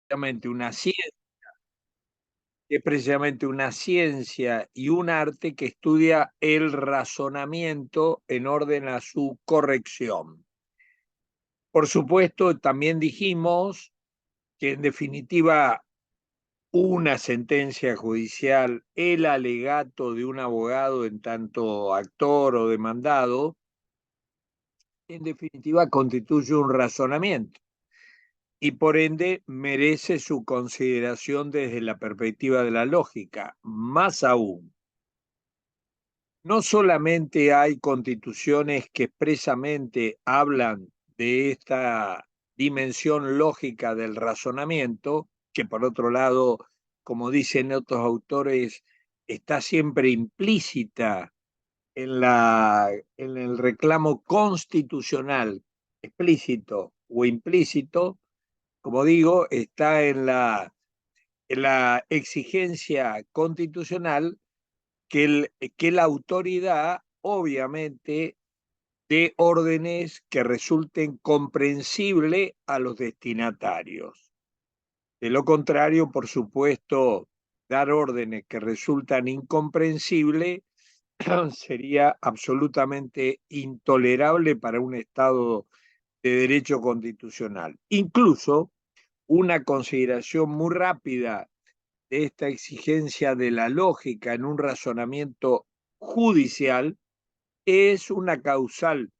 precisamente una ciencia, es precisamente una ciencia y un arte que estudia el razonamiento en orden a su corrección. Por supuesto, también dijimos que en definitiva una sentencia judicial, el alegato de un abogado en tanto actor o demandado, en definitiva constituye un razonamiento y por ende merece su consideración desde la perspectiva de la lógica. Más aún, no solamente hay constituciones que expresamente hablan de esta dimensión lógica del razonamiento, que por otro lado, como dicen otros autores, está siempre implícita en el reclamo constitucional, explícito o implícito, como digo, está en la exigencia constitucional que la autoridad obviamente dé órdenes que resulten comprensibles a los destinatarios. De lo contrario, por supuesto, dar órdenes que resultan incomprensibles sería absolutamente intolerable para un Estado de derecho constitucional. Incluso una consideración muy rápida de esta exigencia de la lógica en un razonamiento judicial es una causal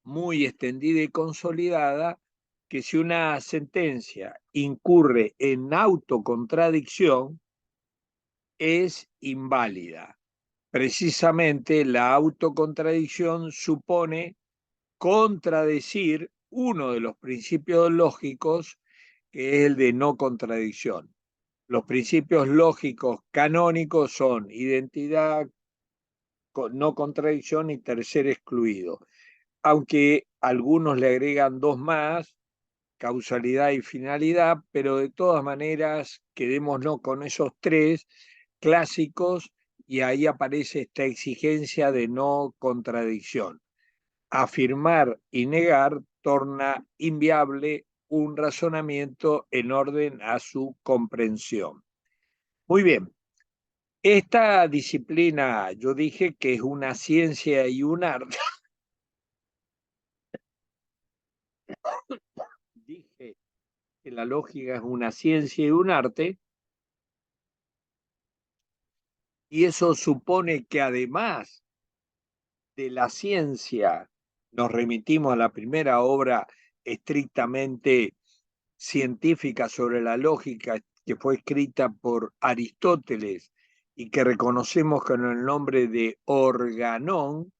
muy extendida y consolidada que si una sentencia incurre en autocontradicción es inválida. Precisamente la autocontradicción supone contradecir uno de los principios lógicos, que es el de no contradicción. Los principios lógicos canónicos son identidad, no contradicción y tercer excluido, aunque algunos le agregan dos más, causalidad y finalidad, pero de todas maneras quedémonos con esos tres clásicos y ahí aparece esta exigencia de no contradicción. Afirmar y negar torna inviable un razonamiento en orden a su comprensión. Muy bien, esta disciplina yo dije que es una ciencia y un arte. Dije que la lógica es una ciencia y un arte, y eso supone que además de la ciencia, nos remitimos a la primera obra estrictamente científica sobre la lógica que fue escrita por Aristóteles y que reconocemos con el nombre de Organón,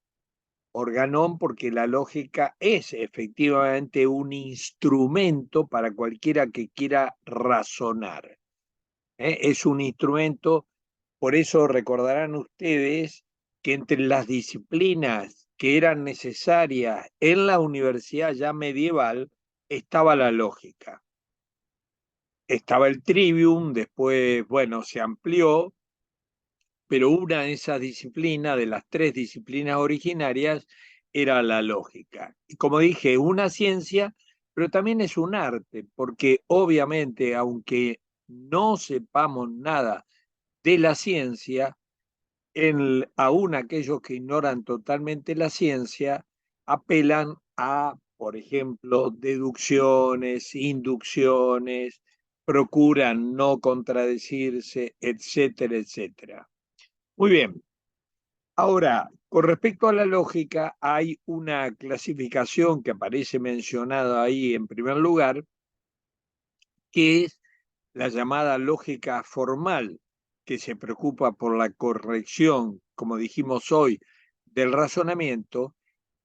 Organón porque la lógica es efectivamente un instrumento para cualquiera que quiera razonar. Es un instrumento, por eso recordarán ustedes que entre las disciplinas que eran necesarias en la universidad ya medieval estaba la lógica. Estaba el trivium, después, bueno, se amplió, pero una de esas disciplinas, de las tres disciplinas originarias, era la lógica. Y como dije, una ciencia, pero también es un arte, porque obviamente, aunque no sepamos nada de la ciencia, aún aquellos que ignoran totalmente la ciencia, apelan a, por ejemplo, deducciones, inducciones, procuran no contradecirse, etcétera, etcétera. Muy bien. Ahora, con respecto a la lógica, hay una clasificación que aparece mencionada ahí en primer lugar, que es la llamada lógica formal, que se preocupa por la corrección, como dijimos hoy, del razonamiento,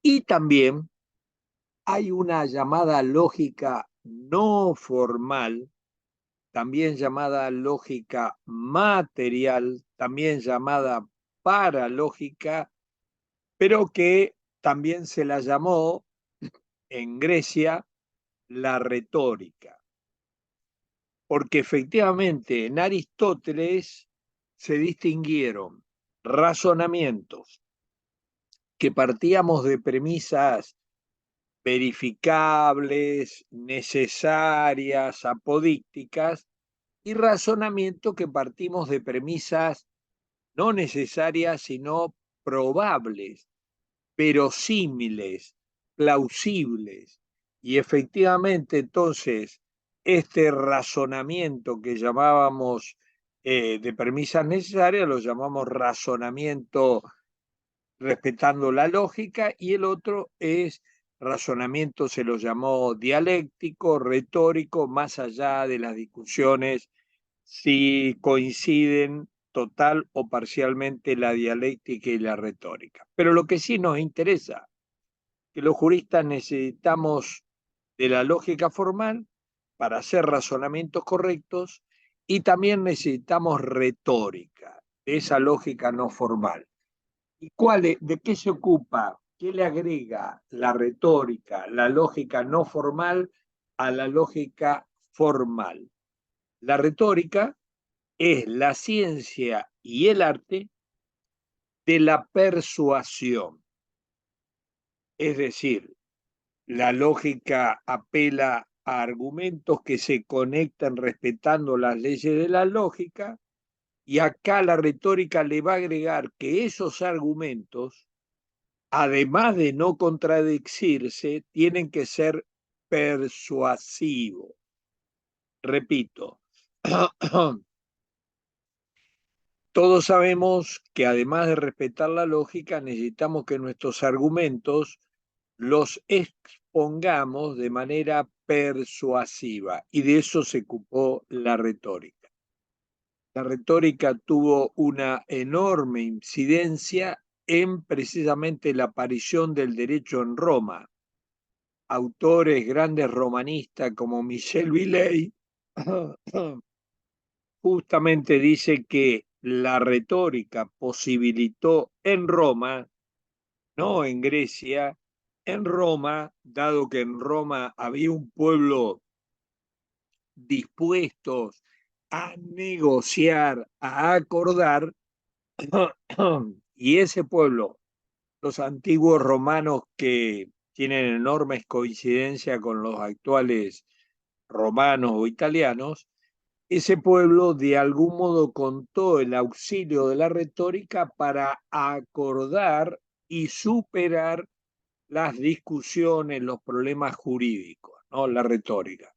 y también hay una llamada lógica no formal, también llamada lógica material, también llamada paralógica, pero que también se la llamó en Grecia la retórica, porque efectivamente en Aristóteles se distinguieron razonamientos que partíamos de premisas verificables, necesarias, apodícticas, y razonamiento que partimos de premisas no necesarias, sino probables, verosímiles, plausibles. Y efectivamente, entonces, este razonamiento que llamábamos de premisas necesarias, lo llamamos razonamiento respetando la lógica, y el otro es razonamiento, se lo llamó dialéctico, retórico, más allá de las discusiones si coinciden total o parcialmente la dialéctica y la retórica. Pero lo que sí nos interesa, que los juristas necesitamos de la lógica formal para hacer razonamientos correctos, y también necesitamos retórica, de esa lógica no formal. ¿Y de qué se ocupa? ¿Qué le agrega la retórica, la lógica no formal a la lógica formal? La retórica es la ciencia y el arte de la persuasión. Es decir, la lógica apela a argumentos que se conectan respetando las leyes de la lógica, y acá la retórica le va a agregar que esos argumentos, además de no contradecirse, tienen que ser persuasivos. Repito, todos sabemos que además de respetar la lógica, necesitamos que nuestros argumentos los expongamos de manera persuasiva, y de eso se ocupó la retórica. La retórica tuvo una enorme incidencia en precisamente la aparición del derecho en Roma. Autores grandes romanistas como Michel Villey justamente dice que la retórica posibilitó en Roma, no en Grecia, en Roma, dado que en Roma había un pueblo dispuesto a negociar, a acordar, y ese pueblo, los antiguos romanos, que tienen enormes coincidencias con los actuales romanos o italianos, ese pueblo de algún modo contó el auxilio de la retórica para acordar y superar las discusiones, los problemas jurídicos, ¿no? La retórica.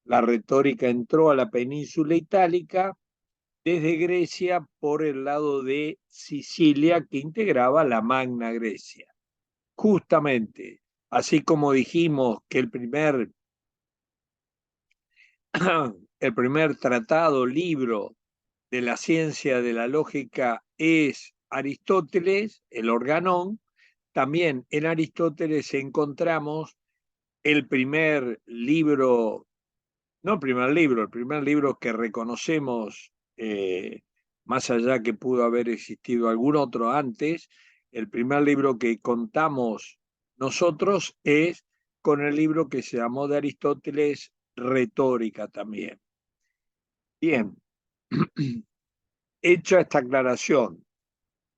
La retórica entró a la península itálica desde Grecia por el lado de Sicilia, que integraba la Magna Grecia. Justamente, así como dijimos que el primer tratado, libro de la ciencia de la lógica es Aristóteles, el Organón, también en Aristóteles encontramos el primer libro, no el primer libro que reconocemos, más allá que pudo haber existido algún otro antes, el primer libro que contamos nosotros es con el libro que se llamó de Aristóteles, Retórica también. Bien, hecha esta aclaración,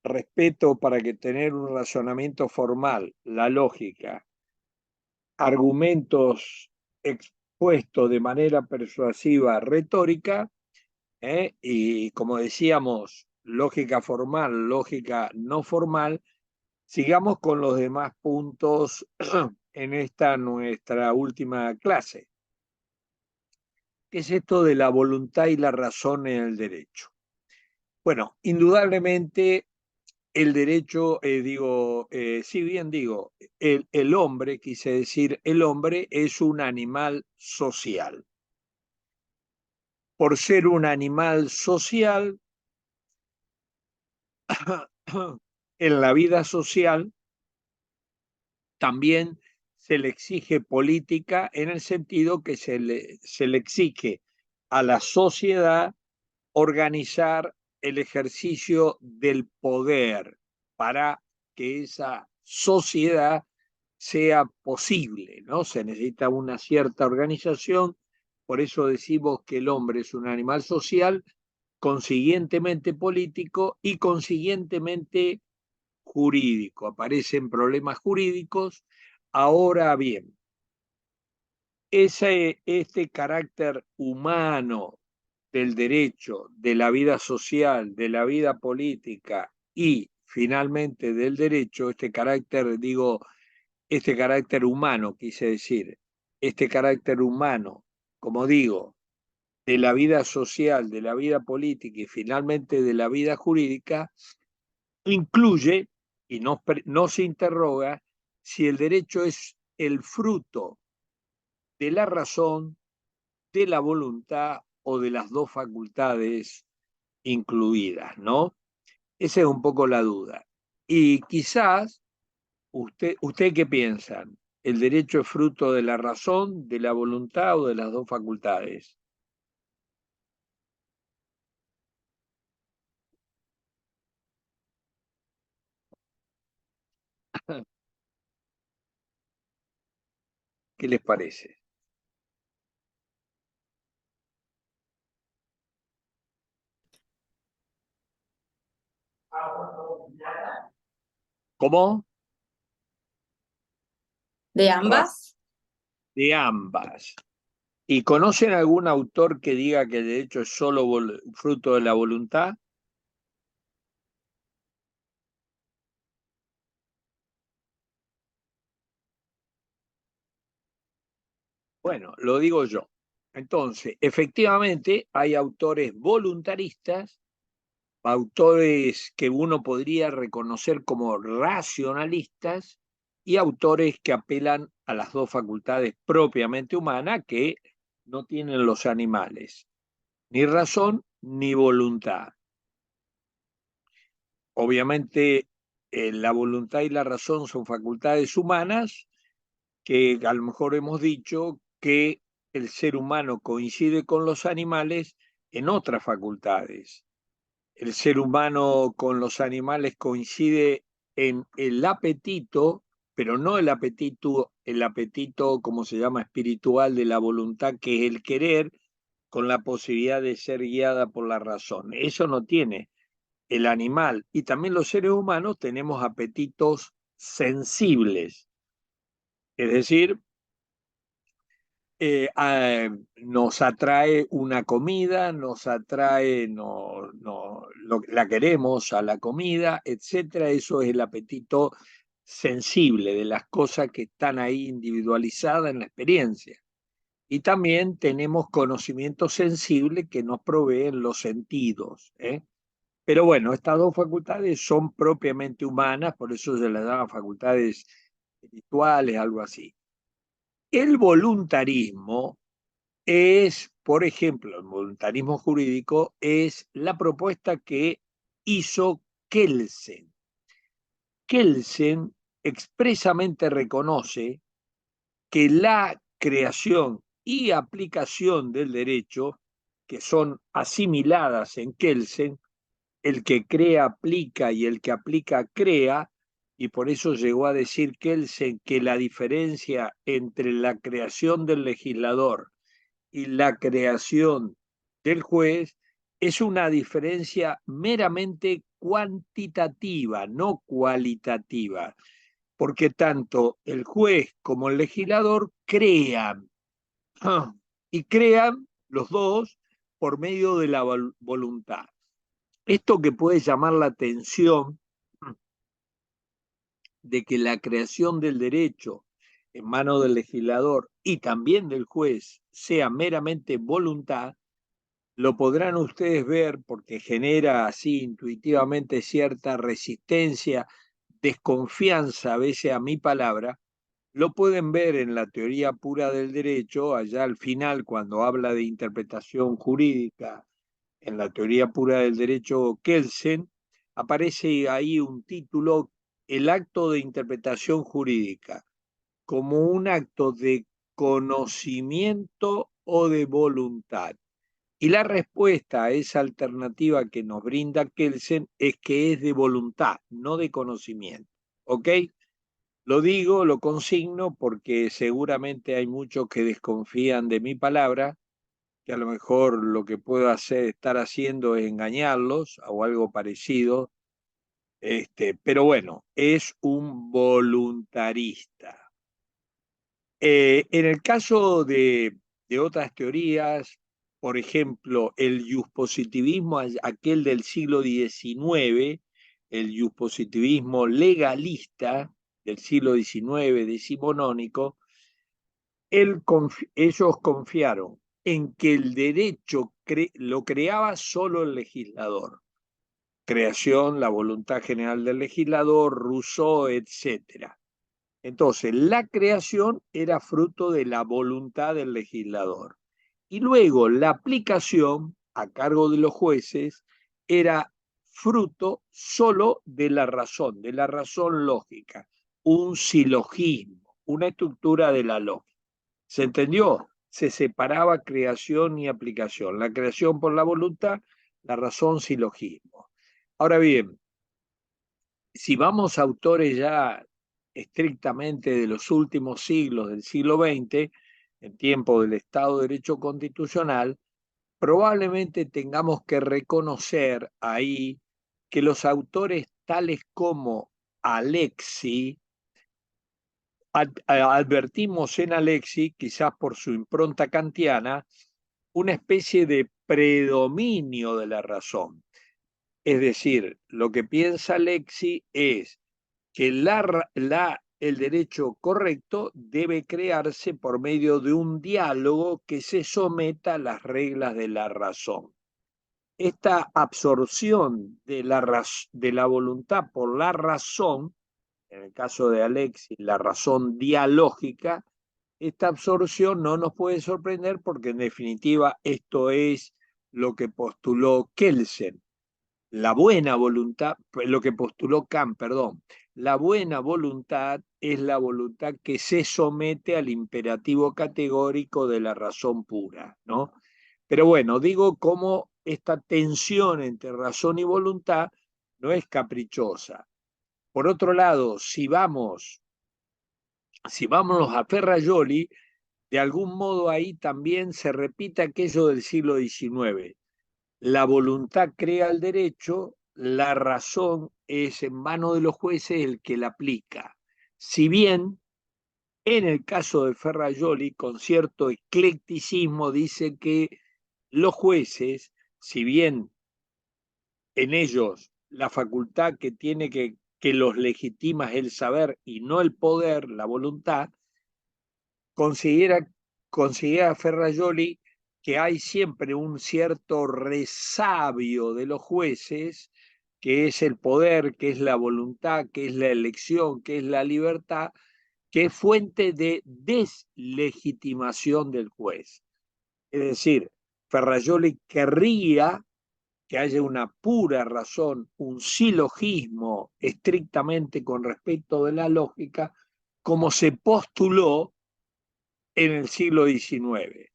respeto para que tener un razonamiento formal, la lógica, argumentos expuestos de manera persuasiva, retórica, y como decíamos, lógica formal, lógica no formal, sigamos con los demás puntos en esta nuestra última clase. ¿Qué es esto de la voluntad y la razón en el derecho? Bueno, indudablemente el derecho, si bien digo, el hombre, quise decir, el hombre es un animal social. Por ser un animal social, en la vida social también se le exige política, en el sentido que se le exige a la sociedad organizar el ejercicio del poder para que esa sociedad sea posible, ¿no? Se necesita una cierta organización, por eso decimos que el hombre es un animal social, consiguientemente político y consiguientemente jurídico. Aparecen problemas jurídicos, Ahora bien, este carácter humano del derecho, de la vida social, de la vida política y finalmente del derecho, este carácter, digo, este carácter humano, quise decir, este carácter humano, como digo, de la vida social, de la vida política y finalmente de la vida jurídica, incluye y no se interroga si el derecho es el fruto de la razón, de la voluntad o de las dos facultades incluidas, ¿no? Esa es un poco la duda. Y quizás, ¿usted qué piensan? ¿El derecho es fruto de la razón, de la voluntad o de las dos facultades? ¿Qué les parece? ¿Cómo? ¿De Ra- ambas? De ambas. ¿Y conocen algún autor que diga que el derecho es solo fruto de la voluntad? Bueno, lo digo yo. Entonces, efectivamente, hay autores voluntaristas, autores que uno podría reconocer como racionalistas y autores que apelan a las dos facultades propiamente humanas que no tienen los animales, ni razón ni voluntad. Obviamente, la voluntad y la razón son facultades humanas que a lo mejor hemos dicho que el ser humano coincide con los animales en otras facultades. El ser humano con los animales coincide en el apetito, pero no el apetito como se llama espiritual de la voluntad, que es el querer, con la posibilidad de ser guiada por la razón. Eso no tiene el animal. Y también los seres humanos tenemos apetitos sensibles, es decir, nos atrae una comida, nos atrae, la queremos a la comida, etcétera. Eso es el apetito sensible de las cosas que están ahí individualizadas en la experiencia. Y también tenemos conocimiento sensible que nos proveen los sentidos, ¿eh? Pero bueno, estas dos facultades son propiamente humanas, por eso se las llama facultades espirituales, algo así. El voluntarismo es, por ejemplo, el voluntarismo jurídico es la propuesta que hizo Kelsen. Kelsen expresamente reconoce que la creación y aplicación del derecho, que son asimiladas en Kelsen, el que crea aplica y el que aplica crea, y por eso llegó a decir Kelsen que la diferencia entre la creación del legislador y la creación del juez es una diferencia meramente cuantitativa, no cualitativa, porque tanto el juez como el legislador crean, y crean los dos por medio de la voluntad. Esto que puede llamar la atención de que la creación del derecho en manos del legislador y también del juez sea meramente voluntad, lo podrán ustedes ver porque genera así intuitivamente cierta resistencia, desconfianza a veces a mi palabra. Lo pueden ver en la teoría pura del derecho, allá al final cuando habla de interpretación jurídica, en la teoría pura del derecho Kelsen, aparece ahí un título, el acto de interpretación jurídica, como un acto de conocimiento o de voluntad. Y la respuesta a esa alternativa que nos brinda Kelsen es que es de voluntad, no de conocimiento. ¿Ok? Lo digo, lo consigno porque seguramente hay muchos que desconfían de mi palabra, que a lo mejor lo que puedo hacer, estar haciendo es engañarlos o algo parecido. Pero bueno, es un voluntarista. En el caso de otras teorías, por ejemplo, el positivismo, aquel del siglo XIX, el positivismo legalista del siglo XIX, decimonónico, ellos confiaron en que el derecho lo creaba solo el legislador. Creación, la voluntad general del legislador, Rousseau, etcétera. Entonces, la creación era fruto de la voluntad del legislador. Y luego la aplicación a cargo de los jueces era fruto solo de la razón lógica, un silogismo, una estructura de la lógica. ¿Se entendió? Se separaba creación y aplicación. La creación por la voluntad, la razón silogismo. Ahora bien, si vamos a autores ya estrictamente de los últimos siglos del siglo XX, en tiempo del Estado de Derecho Constitucional, probablemente tengamos que reconocer ahí que los autores tales como Alexi, advertimos en Alexi, quizás por su impronta kantiana, una especie de predominio de la razón. Es decir, lo que piensa Alexi es que el derecho correcto debe crearse por medio de un diálogo que se someta a las reglas de la razón. Esta absorción de la voluntad por la razón, en el caso de Alexis, la razón dialógica, esta absorción no nos puede sorprender porque en definitiva esto es lo que postuló Kelsen. La buena voluntad, lo que postuló Kant, perdón, la buena voluntad es la voluntad que se somete al imperativo categórico de la razón pura, ¿no? Pero bueno, digo cómo esta tensión entre razón y voluntad no es caprichosa. Por otro lado, si vamos a Ferrajoli, de algún modo ahí también se repite aquello del siglo XIX. La voluntad crea el derecho, la razón es en manos de los jueces el que la aplica. Si bien en el caso de Ferrajoli, con cierto eclecticismo, dice que los jueces, si bien en ellos la facultad que tiene que los legitima es el saber y no el poder, la voluntad, considera Ferrajoli que hay siempre un cierto resabio de los jueces, que es el poder, que es la voluntad, que es la elección, que es la libertad, que es fuente de deslegitimación del juez. Es decir, Ferrajoli querría que haya una pura razón, un silogismo estrictamente con respecto de la lógica, como se postuló en el siglo XIX,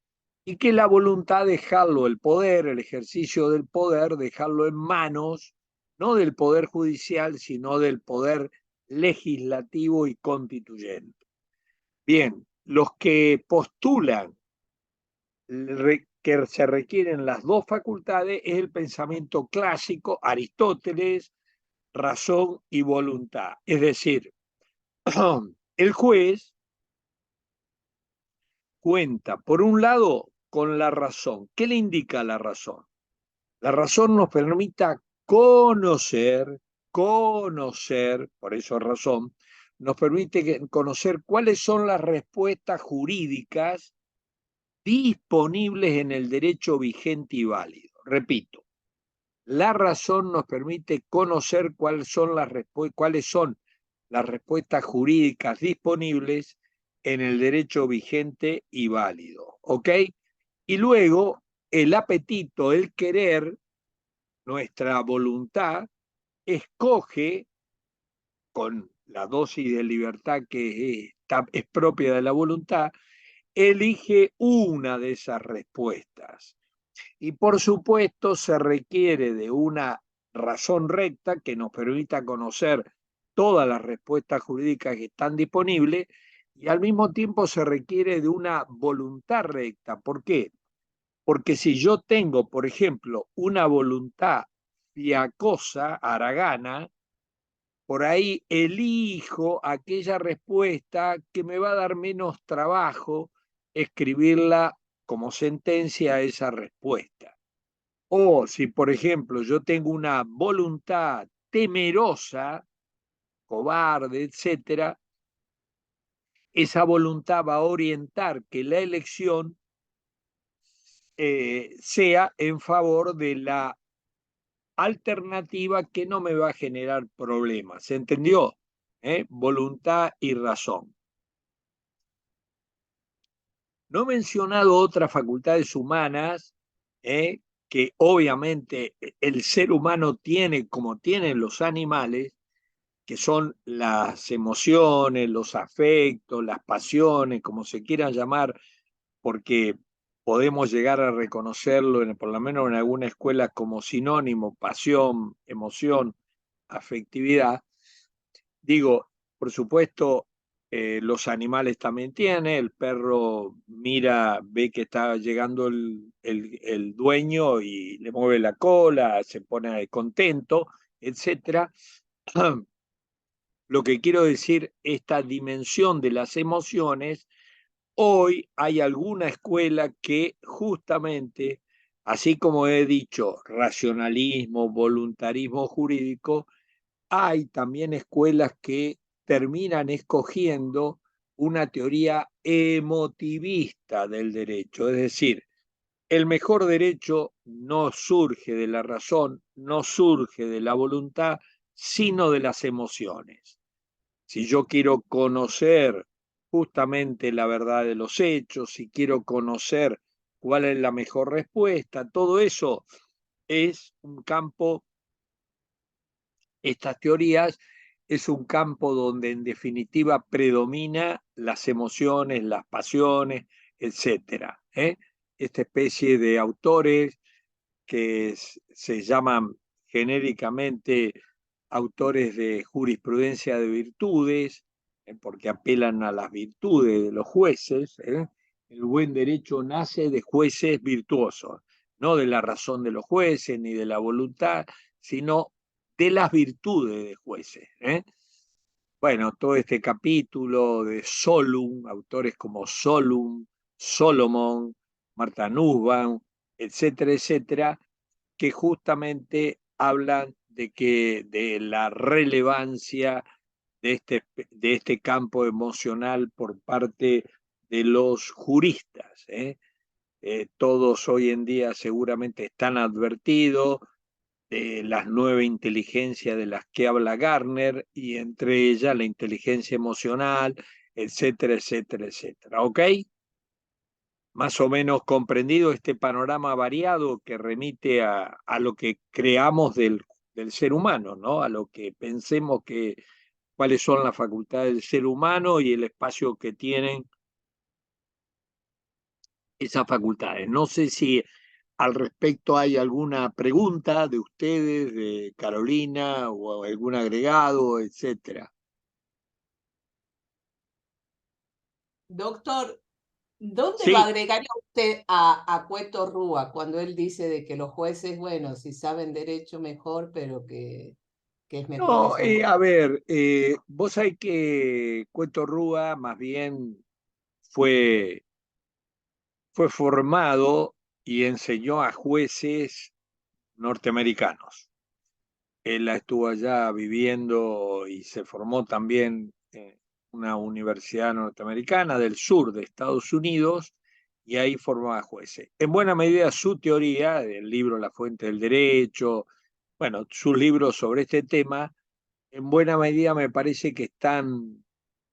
y que la voluntad dejarlo, el poder, el ejercicio del poder, dejarlo en manos, no del poder judicial, sino del poder legislativo y constituyente. Bien, los que postulan que se requieren las dos facultades es el pensamiento clásico, Aristóteles, razón y voluntad. Es decir, el juez cuenta, por un lado, con la razón. ¿Qué le indica la razón? La razón nos permite conocer, por eso razón, nos permite conocer cuáles son las respuestas jurídicas disponibles en el derecho vigente y válido. Repito, la razón nos permite conocer cuáles son las respuestas jurídicas disponibles en el derecho vigente y válido. ¿Ok? Y luego el apetito, el querer, nuestra voluntad, escoge con la dosis de libertad que es propia de la voluntad, elige una de esas respuestas. Y por supuesto se requiere de una razón recta que nos permita conocer todas las respuestas jurídicas que están disponibles y al mismo tiempo se requiere de una voluntad recta. ¿Por qué? Porque si yo tengo, por ejemplo, una voluntad fiacosa, haragana, por ahí elijo aquella respuesta que me va a dar menos trabajo escribirla como sentencia a esa respuesta. O si, por ejemplo, yo tengo una voluntad temerosa, cobarde, etcétera, esa voluntad va a orientar que la elección sea en favor de la alternativa que no me va a generar problemas. ¿Se entendió? Voluntad y razón. No he mencionado otras facultades humanas que obviamente el ser humano tiene como tienen los animales, que son las emociones, los afectos, las pasiones, como se quieran llamar, porque podemos llegar a reconocerlo, por lo menos en alguna escuela, como sinónimo, pasión, emoción, afectividad. Digo, por supuesto, los animales también tienen, el perro mira, ve que está llegando el dueño y le mueve la cola, se pone contento, etcétera. Lo que quiero decir, esta dimensión de las emociones, hoy hay alguna escuela que justamente, así como he dicho, racionalismo, voluntarismo jurídico, hay también escuelas que terminan escogiendo una teoría emotivista del derecho, es decir, el mejor derecho no surge de la razón, no surge de la voluntad, sino de las emociones. Si yo quiero conocer justamente la verdad de los hechos, si quiero conocer cuál es la mejor respuesta, todo eso es un campo, estas teorías es un campo donde en definitiva predomina las emociones, las pasiones, etcétera. Esta especie de autores que se llaman genéricamente autores de jurisprudencia de virtudes, porque apelan a las virtudes de los jueces. El buen derecho nace de jueces virtuosos, no de la razón de los jueces ni de la voluntad, sino de las virtudes de jueces. Bueno, todo este capítulo de Solum, autores como Solum, Solomon, Marta Nussbaum, etcétera, etcétera, que justamente hablan de la relevancia de este campo emocional por parte de los juristas. Todos hoy en día seguramente están advertidos de las nuevas inteligencias de las que habla Gardner, y entre ellas la inteligencia emocional, etcétera, etcétera, etcétera. ¿Ok? Más o menos comprendido este panorama variado que remite a lo que creamos del ser humano, ¿no? A lo que pensemos que cuáles son las facultades del ser humano y el espacio que tienen esas facultades. No sé si al respecto hay alguna pregunta de ustedes, de Carolina, o algún agregado, etcétera. Doctor, ¿dónde lo Sí, agregaría usted a Cueto Rúa cuando él dice de que los jueces, bueno, si saben derecho mejor, pero que es mejor que no, sean a jueces? ver, vos sabés que Cueto Rúa más bien fue, fue formado y enseñó a jueces norteamericanos. Él estuvo allá viviendo y se formó también en una universidad norteamericana del sur de Estados Unidos, y ahí formaba jueces. En buena medida su teoría, el libro La Fuente del Derecho, bueno, sus libros sobre este tema, en buena medida me parece que están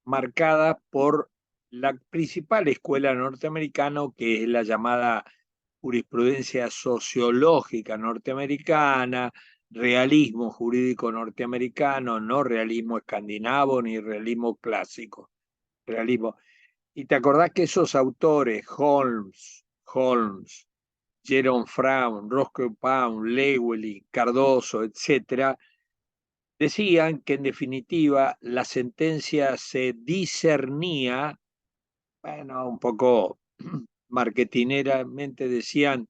marcadas por la principal escuela norteamericana, que es la llamada jurisprudencia sociológica norteamericana, realismo jurídico norteamericano, no realismo escandinavo ni realismo clásico. Realismo. Y te acordás que esos autores, Holmes, Jerome Fraun, Roscoe Pound, Lewelyn, Cardoso, etcétera, decían que en definitiva la sentencia se discernía, bueno, un poco marketineramente decían,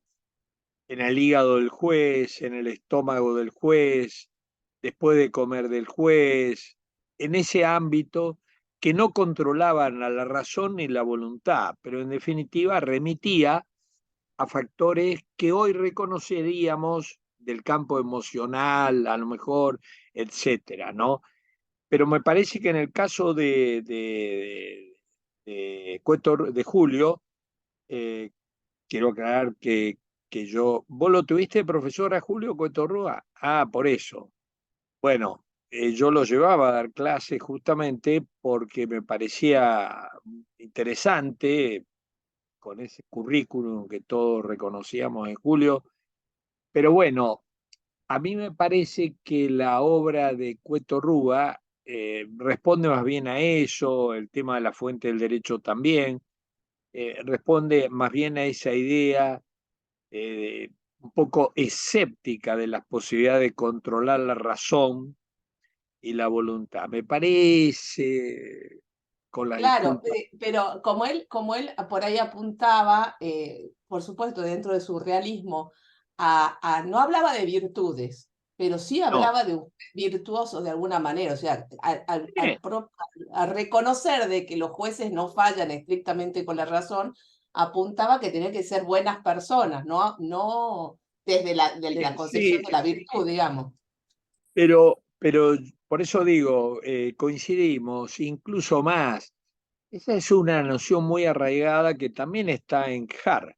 en el hígado del juez, en el estómago del juez, después de comer del juez, en ese ámbito que no controlaban a la razón ni la voluntad, pero en definitiva remitía a factores que hoy reconoceríamos del campo emocional, a lo mejor, etcétera, ¿no? Pero me parece que en el caso de de Julio, eh, quiero aclarar que yo, ¿vos lo tuviste, profesora Julio Cueto Rúa? Ah, por eso. Bueno, yo lo llevaba a dar clases justamente porque me parecía interesante con ese currículum que todos reconocíamos en Julio, pero bueno, a mí me parece que la obra de Cueto Rúa responde más bien a eso, el tema de la fuente del derecho también, responde más bien a esa idea un poco escéptica de las posibilidades de controlar la razón y la voluntad. Me parece, con la Claro, disculpa, pero como él por ahí apuntaba, por supuesto, dentro de su realismo, no hablaba de virtudes, pero sí no. hablaba de un virtuoso de alguna manera, o sea, Eh, a reconocer de que los jueces no fallan estrictamente con la razón, apuntaba que tenían que ser buenas personas, no desde desde la concepción sí, de la virtud, digamos. pero por eso digo, coincidimos, incluso más. Esa es una noción muy arraigada que también está en Har,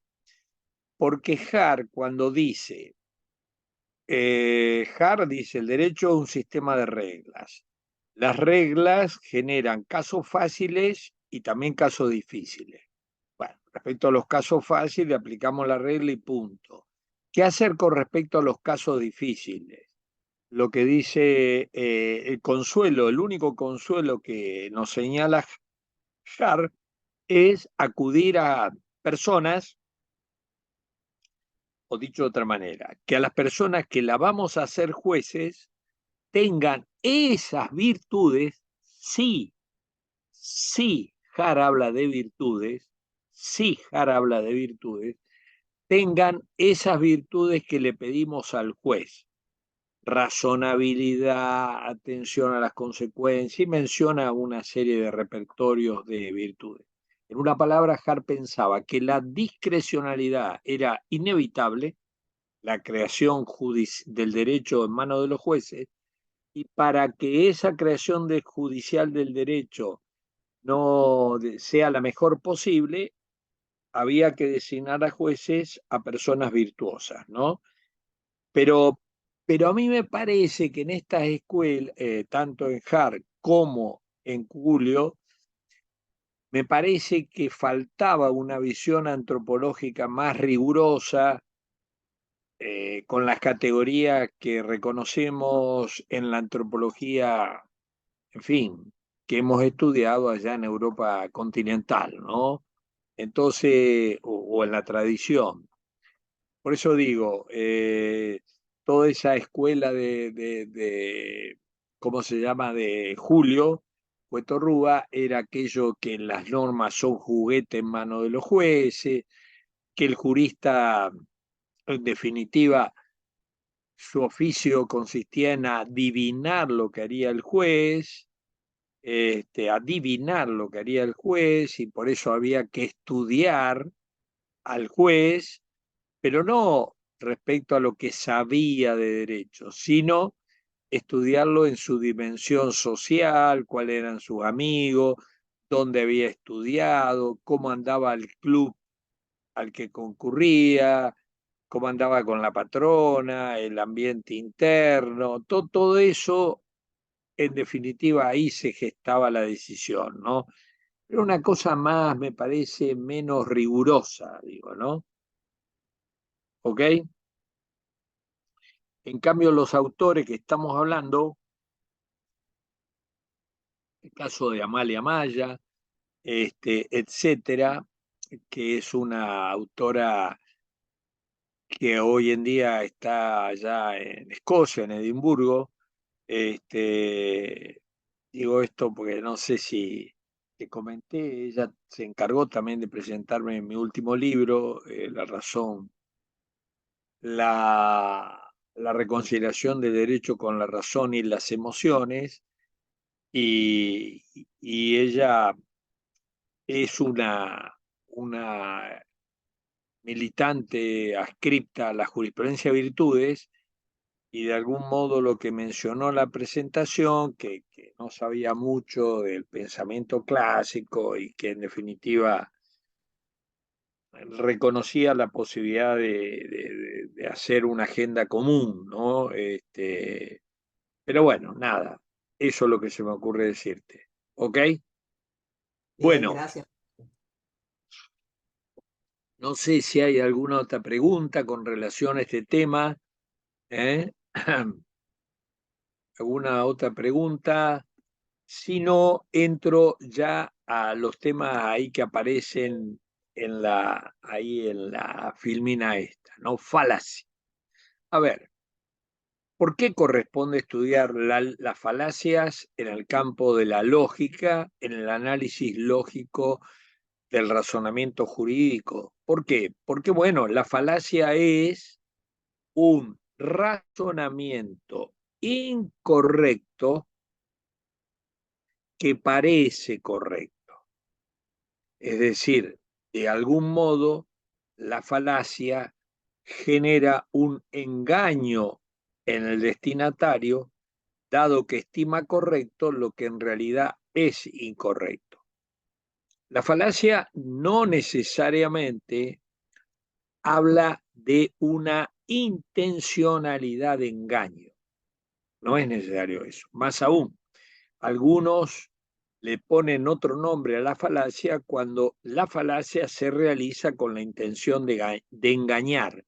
porque Har cuando dice, Har dice, el derecho es un sistema de reglas. Las reglas generan casos fáciles y también casos difíciles. Bueno, respecto a los casos fáciles, aplicamos la regla y punto. ¿Qué hacer con respecto a los casos difíciles? Lo que dice el consuelo, el único consuelo que nos señala Har es acudir a personas, o dicho de otra manera, que a las personas que la vamos a hacer jueces tengan esas virtudes, sí, sí, Har habla de virtudes, sí, Har habla de virtudes, tengan esas virtudes que le pedimos al juez. Razonabilidad, atención a las consecuencias, y menciona una serie de repertorios de virtudes. En una palabra, Hart pensaba que la discrecionalidad era inevitable, la creación del derecho en manos de los jueces, y para que esa creación judicial del derecho no sea la mejor posible, había que designar a jueces a personas virtuosas, ¿no? Pero, pero a mí me parece que en estas escuelas, tanto en Hart como en Julio, me parece que faltaba una visión antropológica más rigurosa, con las categorías que reconocemos en la antropología, en fin, que hemos estudiado allá en Europa continental, ¿no? Entonces, o en la tradición. Por eso digo, toda esa escuela ¿cómo se llama?, de Julio Cueto Rúa, era aquello que las normas son juguete en manos de los jueces, que el jurista, en definitiva, su oficio consistía en adivinar lo que haría el juez, adivinar lo que haría el juez, y por eso había que estudiar al juez, pero no respecto a lo que sabía de derecho, sino estudiarlo en su dimensión social, cuáles eran sus amigos, dónde había estudiado, cómo andaba el club al que concurría, cómo andaba con la patrona, el ambiente interno, todo eso, en definitiva, ahí se gestaba la decisión, ¿no? Pero una cosa más, me parece, menos rigurosa, digo, ¿no? ¿Ok? En cambio, los autores que estamos hablando, el caso de Amalia Maya, etcétera, que es una autora que hoy en día está allá en Escocia, en Edimburgo. Digo esto porque no sé si te comenté, ella se encargó también de presentarme en mi último libro, La razón, la, la reconciliación del derecho con la razón y las emociones, y, y ella es una militante adscripta a la jurisprudencia de virtudes, y de algún modo lo que mencionó la presentación, que no sabía mucho del pensamiento clásico y que en definitiva reconocía la posibilidad de hacer una agenda común, ¿no? Pero bueno, nada, eso es lo que se me ocurre decirte. ¿Ok? Bien, Bueno, gracias. no sé si hay alguna otra pregunta con relación a este tema. ¿Eh? ¿Alguna otra pregunta? Si no, entro ya a los temas ahí que aparecen ahí en la filmina esta, ¿no? Falacia. A ver, ¿por qué corresponde estudiar las falacias en el campo de la lógica, en el análisis lógico del razonamiento jurídico? ¿Por qué? Porque, bueno, la falacia es un razonamiento incorrecto que parece correcto. Es decir, de algún modo, la falacia genera un engaño en el destinatario, dado que estima correcto lo que en realidad es incorrecto. La falacia no necesariamente habla de una intencionalidad de engaño. No es necesario eso. Más aún, algunos le ponen otro nombre a la falacia cuando la falacia se realiza con la intención de engañar.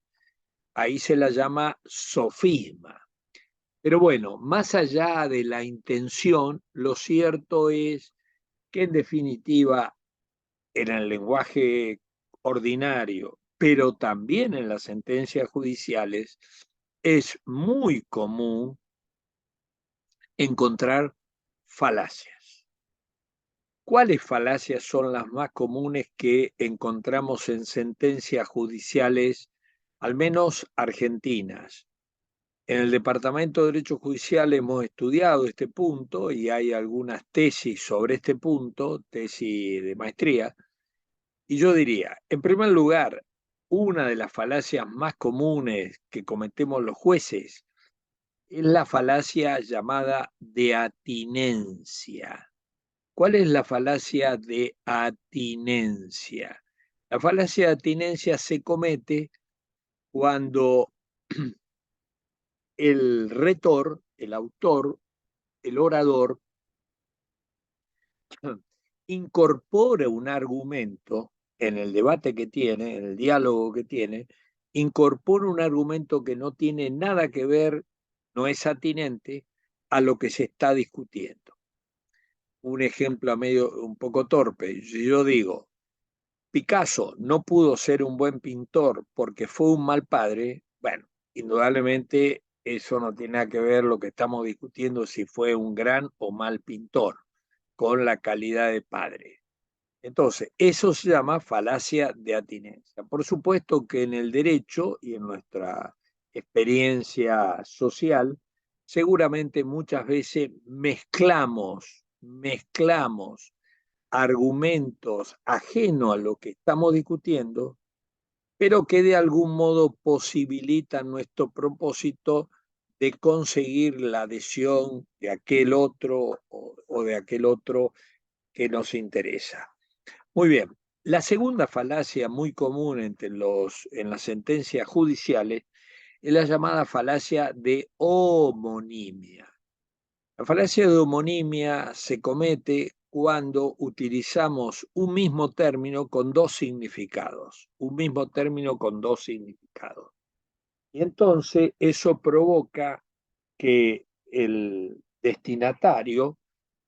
Ahí se la llama sofisma. Pero bueno, más allá de la intención, lo cierto es que en definitiva, en el lenguaje ordinario, pero también en las sentencias judiciales, es muy común encontrar falacias. ¿Cuáles falacias son las más comunes que encontramos en sentencias judiciales, al menos argentinas? En el Departamento de Derecho Judicial hemos estudiado este punto y hay algunas tesis sobre este punto, tesis de maestría, y yo diría, en primer lugar, una de las falacias más comunes que cometemos los jueces es la falacia llamada de atinencia. ¿Cuál es la falacia de atinencia? La falacia de atinencia se comete cuando el retor, el autor, el orador, incorpora un argumento en el debate que tiene, en el diálogo que tiene, incorpora un argumento que no tiene nada que ver, no es atinente a lo que se está discutiendo. Un ejemplo a medio un poco torpe. Si yo digo, Picasso no pudo ser un buen pintor porque fue un mal padre, bueno, indudablemente eso no tiene nada que ver lo que estamos discutiendo si fue un gran o mal pintor con la calidad de padre. Entonces, eso se llama falacia de atinencia. Por supuesto que en el derecho y en nuestra experiencia social, seguramente muchas veces mezclamos argumentos ajenos a lo que estamos discutiendo, pero que de algún modo posibilitan nuestro propósito de conseguir la adhesión de aquel otro o de aquel otro que nos interesa. Muy bien. La segunda falacia muy común en las sentencias judiciales es la llamada falacia de homonimia. La falacia de homonimia se comete cuando utilizamos un mismo término con dos significados, un mismo término con dos significados. Y entonces eso provoca que el destinatario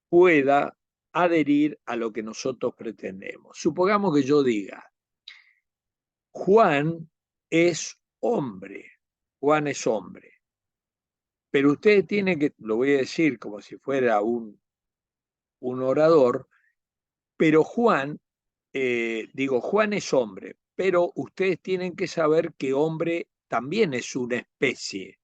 pueda adherir a lo que nosotros pretendemos. Supongamos que yo diga, Juan es hombre, Juan es hombre, pero usted tiene que, lo voy a decir como si fuera un orador, pero Juan, digo, Juan es hombre, pero ustedes tienen que saber que hombre también es una especie.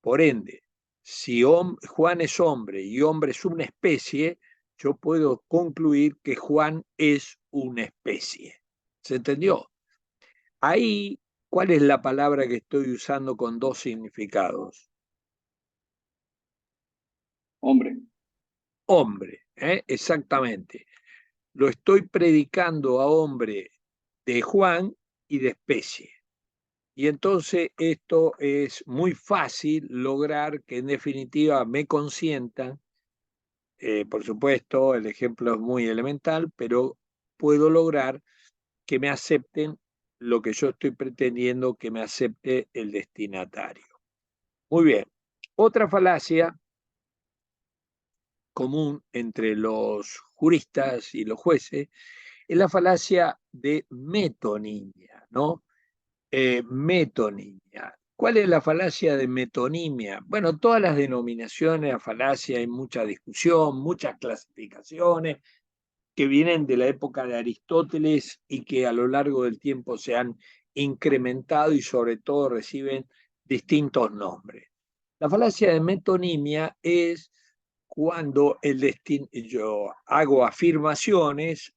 Por ende, si Juan es hombre y hombre es una especie, yo puedo concluir que Juan es una especie. ¿Se entendió? Ahí, ¿cuál es la palabra que estoy usando con dos significados? Hombre. Hombre, exactamente. Lo estoy predicando a hombre de Juan y de especie. Y entonces esto es muy fácil lograr que en definitiva me consientan. Por supuesto, el ejemplo es muy elemental, pero puedo lograr que me acepten lo que yo estoy pretendiendo que me acepte el destinatario. Muy bien. Otra falacia común entre los juristas y los jueces es la falacia de metonimia, ¿no? Metonimia. ¿Cuál es la falacia de metonimia? Bueno, todas las denominaciones a falacia, hay mucha discusión, muchas clasificaciones que vienen de la época de Aristóteles y que a lo largo del tiempo se han incrementado y sobre todo reciben distintos nombres. La falacia de metonimia es cuando yo hago afirmaciones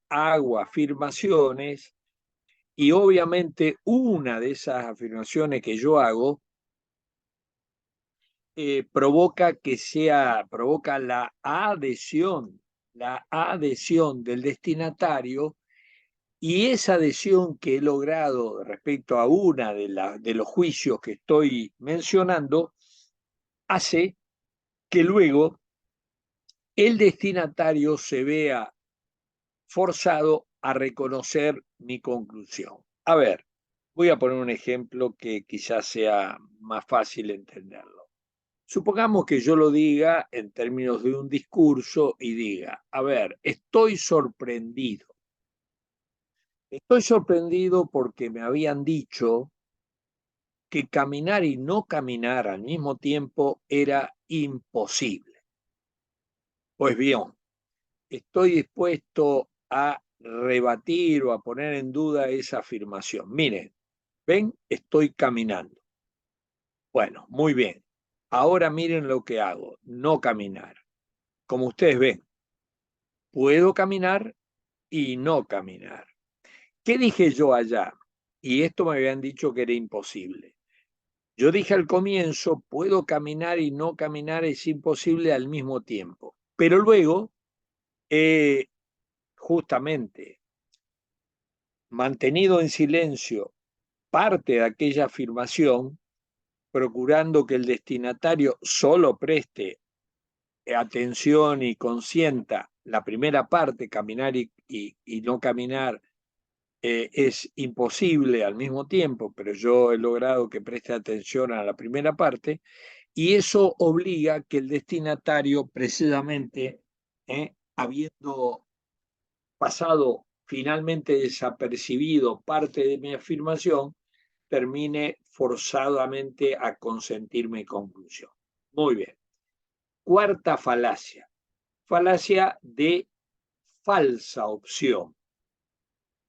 y obviamente una de esas afirmaciones que yo hago provoca la adhesión del destinatario, y esa adhesión que he logrado respecto a una de los juicios que estoy mencionando hace que luego el destinatario se vea forzado a reconocer mi conclusión. A ver, voy a poner un ejemplo que quizás sea más fácil entenderlo. Supongamos que yo lo diga en términos de un discurso y diga, a ver, estoy sorprendido. Estoy sorprendido porque me habían dicho que caminar y no caminar al mismo tiempo era imposible. Pues bien, estoy dispuesto a rebatir o a poner en duda esa afirmación. Miren, ven, estoy caminando. Bueno, muy bien. Ahora miren lo que hago, no caminar. Como ustedes ven, puedo caminar y no caminar. ¿Qué dije yo allá? Y esto me habían dicho que era imposible. Yo dije al comienzo, puedo caminar y no caminar es imposible al mismo tiempo. Pero luego, justamente, mantenido en silencio parte de aquella afirmación, procurando que el destinatario solo preste atención y consienta la primera parte, caminar y no caminar es imposible al mismo tiempo, pero yo he logrado que preste atención a la primera parte, y eso obliga que el destinatario, precisamente, habiendo pasado finalmente desapercibido parte de mi afirmación, termine forzadamente a consentir mi conclusión. Muy bien. Cuarta falacia. Falacia de falsa opción.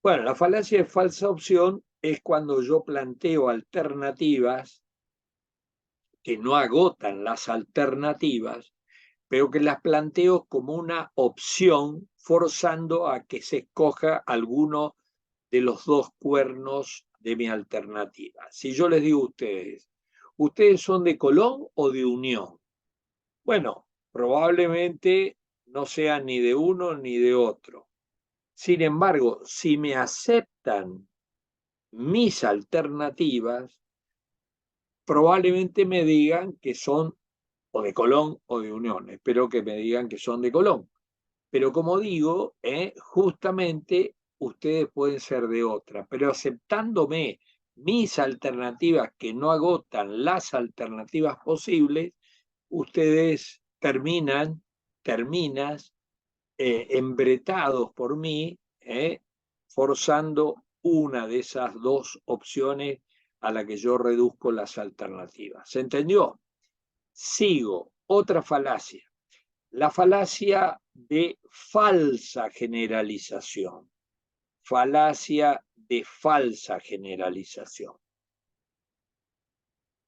Bueno, la falacia de falsa opción es cuando yo planteo alternativas que no agotan las alternativas, pero que las planteo como una opción, forzando a que se escoja alguno de los dos cuernos de mi alternativa. Si yo les digo a ustedes, ¿ustedes son de Colón o de Unión? Bueno, probablemente no sean ni de uno ni de otro. Sin embargo, si me aceptan mis alternativas, probablemente me digan que son o de Colón o de Unión. Espero que me digan que son de Colón. Pero como digo, justamente ustedes pueden ser de otra, pero aceptándome mis alternativas que no agotan las alternativas posibles, ustedes terminas embretados por mí, forzando una de esas dos opciones a la que yo reduzco las alternativas. ¿Se entendió? Sigo. Otra falacia. La falacia de falsa generalización. Falacia de falsa generalización.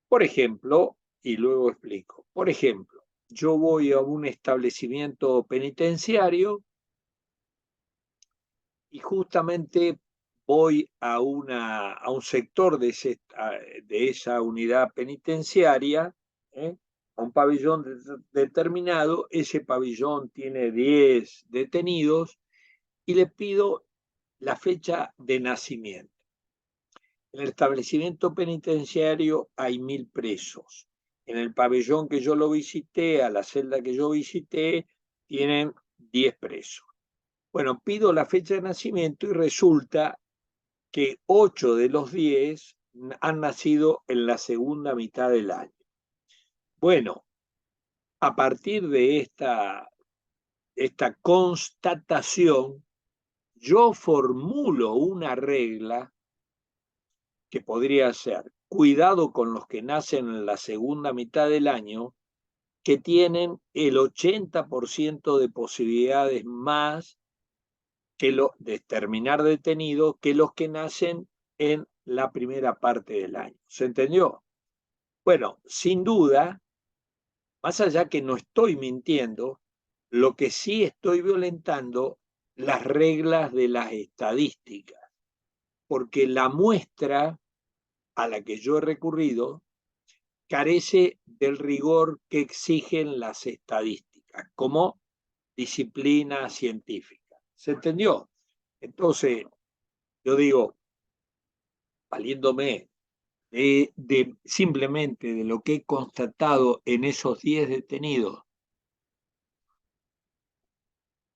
Por ejemplo, y luego explico. Por ejemplo, yo voy a un establecimiento penitenciario y justamente voy a un sector de esa unidad penitenciaria, ¿eh? A un pabellón determinado. Ese pabellón tiene 10 detenidos y le pido la fecha de nacimiento. En el establecimiento penitenciario hay 1000 presos. En el pabellón que yo lo visité, a la celda que yo visité, tienen 10 presos. Bueno, pido la fecha de nacimiento y resulta que 8 de los 10 han nacido en la segunda mitad del año. Bueno, a partir de esta constatación, yo formulo una regla que podría ser: cuidado con los que nacen en la segunda mitad del año, que tienen el 80% de posibilidades más de terminar detenido que los que nacen en la primera parte del año. ¿Se entendió? Bueno, sin duda, más allá que no estoy mintiendo, lo que sí estoy violentando las reglas de las estadísticas, porque la muestra a la que yo he recurrido carece del rigor que exigen las estadísticas como disciplina científica. ¿Se entendió? Entonces, yo digo, valiéndome simplemente de lo que he constatado en esos 10 detenidos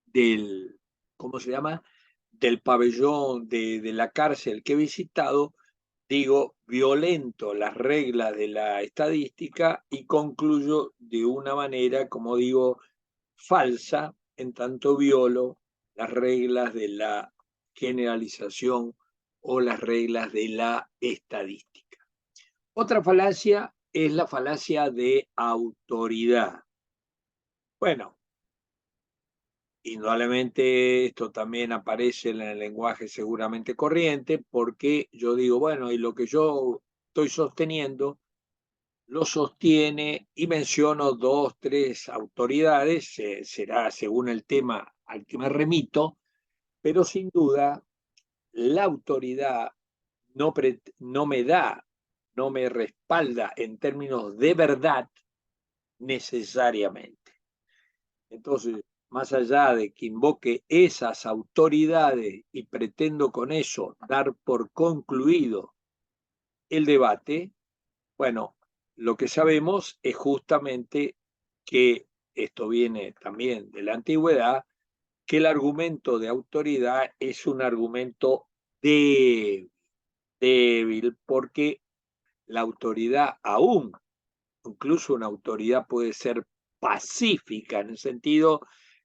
del, ¿cómo se llama? Del pabellón de la cárcel que he visitado, digo, violento las reglas de la estadística y concluyo de una manera, como digo, falsa, en tanto violo las reglas de la generalización o las reglas de la estadística. Otra falacia es la falacia de autoridad. Bueno, indudablemente esto también aparece en el lenguaje seguramente corriente, porque yo digo, bueno, y lo que yo estoy sosteniendo lo sostiene, y menciono 2, 3 autoridades, será según el tema al que me remito, pero sin duda la autoridad no me da, no me respalda en términos de verdad necesariamente. Entonces, más allá de que invoque esas autoridades y pretendo con eso dar por concluido el debate, bueno, lo que sabemos es justamente que esto viene también de la antigüedad, que el argumento de autoridad es un argumento débil, porque la autoridad aún, incluso una autoridad puede ser pacífica, en el sentido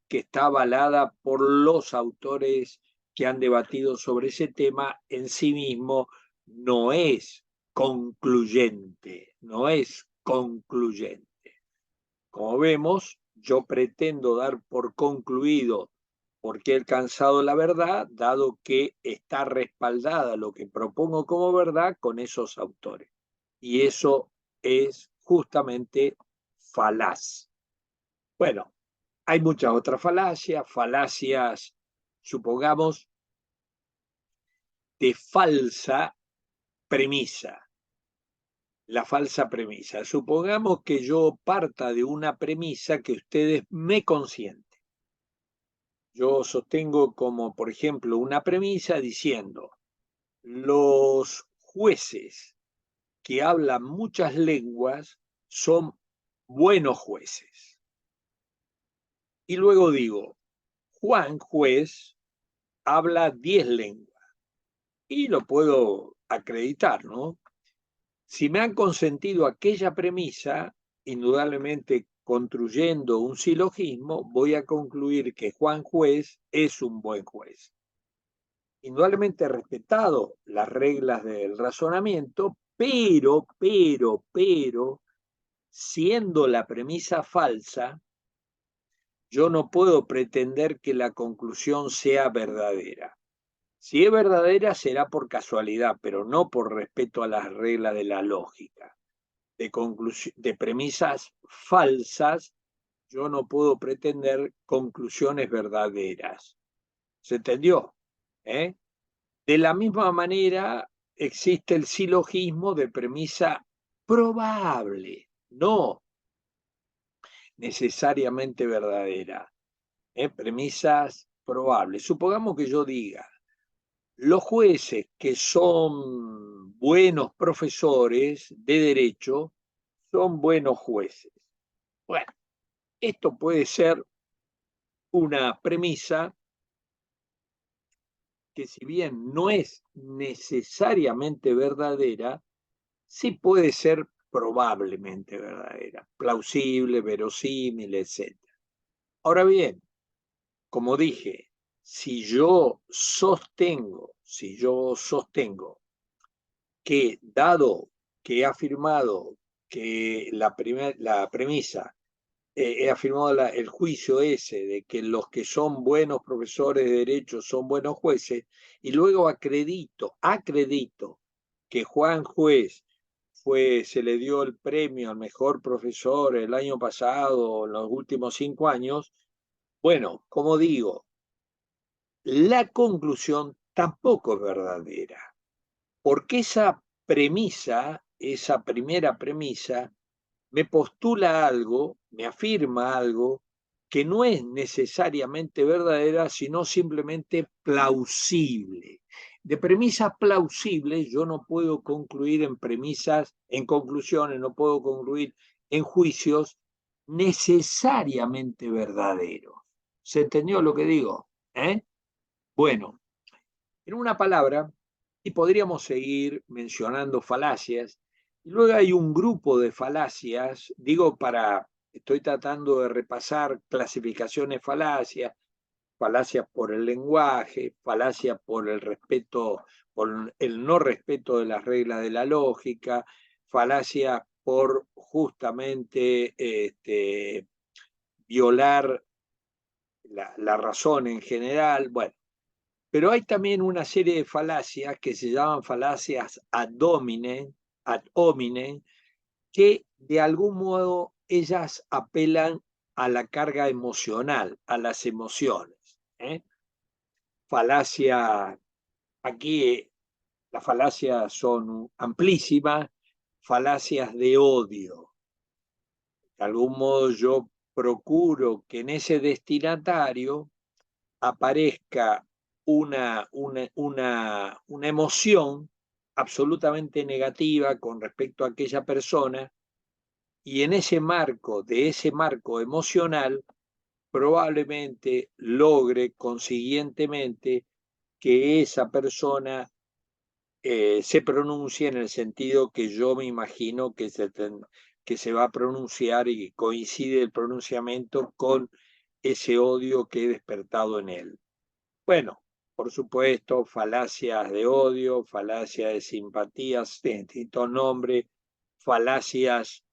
que está avalada por los autores que han debatido sobre ese tema, en sí mismo no es concluyente, no es concluyente. Como vemos, yo pretendo dar por concluido porque he alcanzado la verdad, dado que está respaldada lo que propongo como verdad con esos autores. Y eso es justamente falaz. Bueno, hay muchas otras falacias, supongamos, de falsa premisa. La falsa premisa. Supongamos que yo parta de una premisa que ustedes me consienten. Yo sostengo como, por ejemplo, una premisa diciendo: los jueces que hablan muchas lenguas son buenos jueces. Y luego digo, Juan juez habla 10 lenguas. Y lo puedo acreditar, ¿no? Si me han consentido aquella premisa, indudablemente construyendo un silogismo, voy a concluir que Juan juez es un buen juez. Indudablemente he respetado las reglas del razonamiento, pero, siendo la premisa falsa, yo no puedo pretender que la conclusión sea verdadera. Si es verdadera será por casualidad, pero no por respeto a las reglas de la lógica. de premisas falsas, yo no puedo pretender conclusiones verdaderas. ¿Se entendió? ¿Eh? De la misma manera, existe el silogismo de premisa probable, no necesariamente verdadera. Premisas probables. Supongamos que yo diga, los jueces que son buenos profesores de derecho son buenos jueces. Bueno, esto puede ser una premisa que, si bien no es necesariamente verdadera, sí puede ser probablemente verdadera, plausible, verosímil, etc. Ahora bien, como dije, si yo sostengo que, dado que he afirmado que la premisa, he afirmado el juicio ese de que los que son buenos profesores de derecho son buenos jueces, y luego acredito que Juan Juez se le dio el premio al mejor profesor el año pasado, en los últimos 5 años, bueno, como digo, la conclusión tampoco es verdadera, porque esa primera premisa, me postula algo, me afirma algo que no es necesariamente verdadera, sino simplemente plausible. De premisas plausibles yo no puedo concluir en conclusiones, no puedo concluir en juicios necesariamente verdaderos. ¿Se entendió lo que digo? Bueno, en una palabra, y podríamos seguir mencionando falacias, y luego hay un grupo de falacias, estoy tratando de repasar clasificaciones falacias por el lenguaje, falacias por el respeto, por el no respeto de las reglas de la lógica, falacias por justamente violar la razón en general. Bueno, pero hay también una serie de falacias que se llaman falacias ad hominem, que de algún modo ellas apelan a la carga emocional, a las emociones. Falacia, aquí las falacias son amplísimas, falacias de odio. De algún modo yo procuro que en ese destinatario aparezca una emoción absolutamente negativa con respecto a aquella persona, y en de ese marco emocional, probablemente logre consiguientemente que esa persona se pronuncie en el sentido que yo me imagino que se va a pronunciar, y coincide el pronunciamiento con ese odio que he despertado en él. Bueno, por supuesto, falacias de odio, falacias de simpatías de distintos nombres, falacias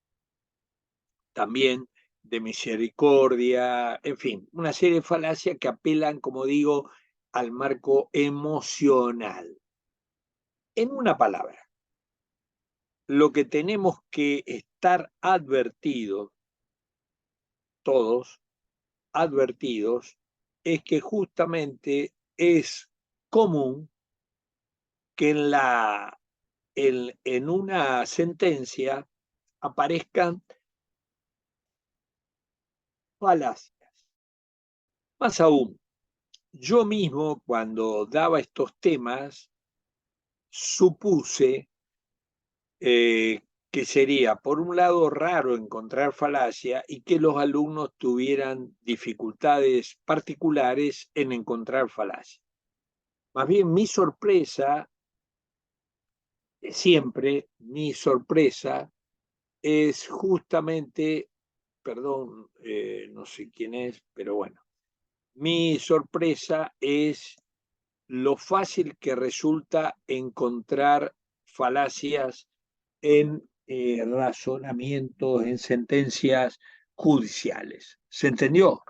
también de misericordia, en fin, una serie de falacias que apelan, como digo, al marco emocional. En una palabra, lo que tenemos que estar advertidos, todos advertidos, es que justamente es común que en una sentencia aparezcan falacias. Más aún, yo mismo, cuando daba estos temas, supuse que sería, por un lado, raro encontrar falacia, y que los alumnos tuvieran dificultades particulares en encontrar falacia. Más bien, mi sorpresa es justamente, perdón, no sé quién es, pero bueno, mi sorpresa es lo fácil que resulta encontrar falacias en razonamientos, en sentencias judiciales. ¿Se entendió?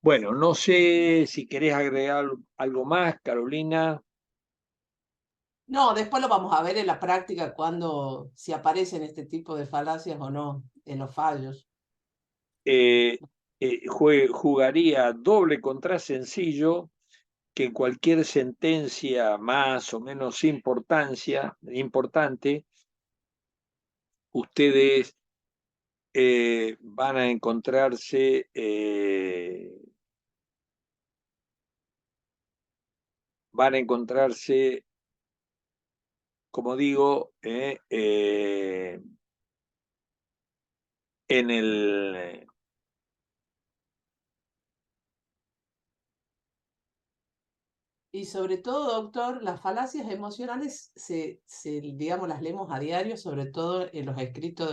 Bueno, no sé si querés agregar algo más, Carolina. No, después lo vamos a ver en la práctica cuando si aparecen este tipo de falacias o no en los fallos. Eh, Jugaría doble contra sencillo, que cualquier sentencia más o menos importante, ustedes van a encontrarse, como digo, en el... Y sobre todo, doctor, las falacias emocionales digamos, las leemos a diario, sobre todo en los escritos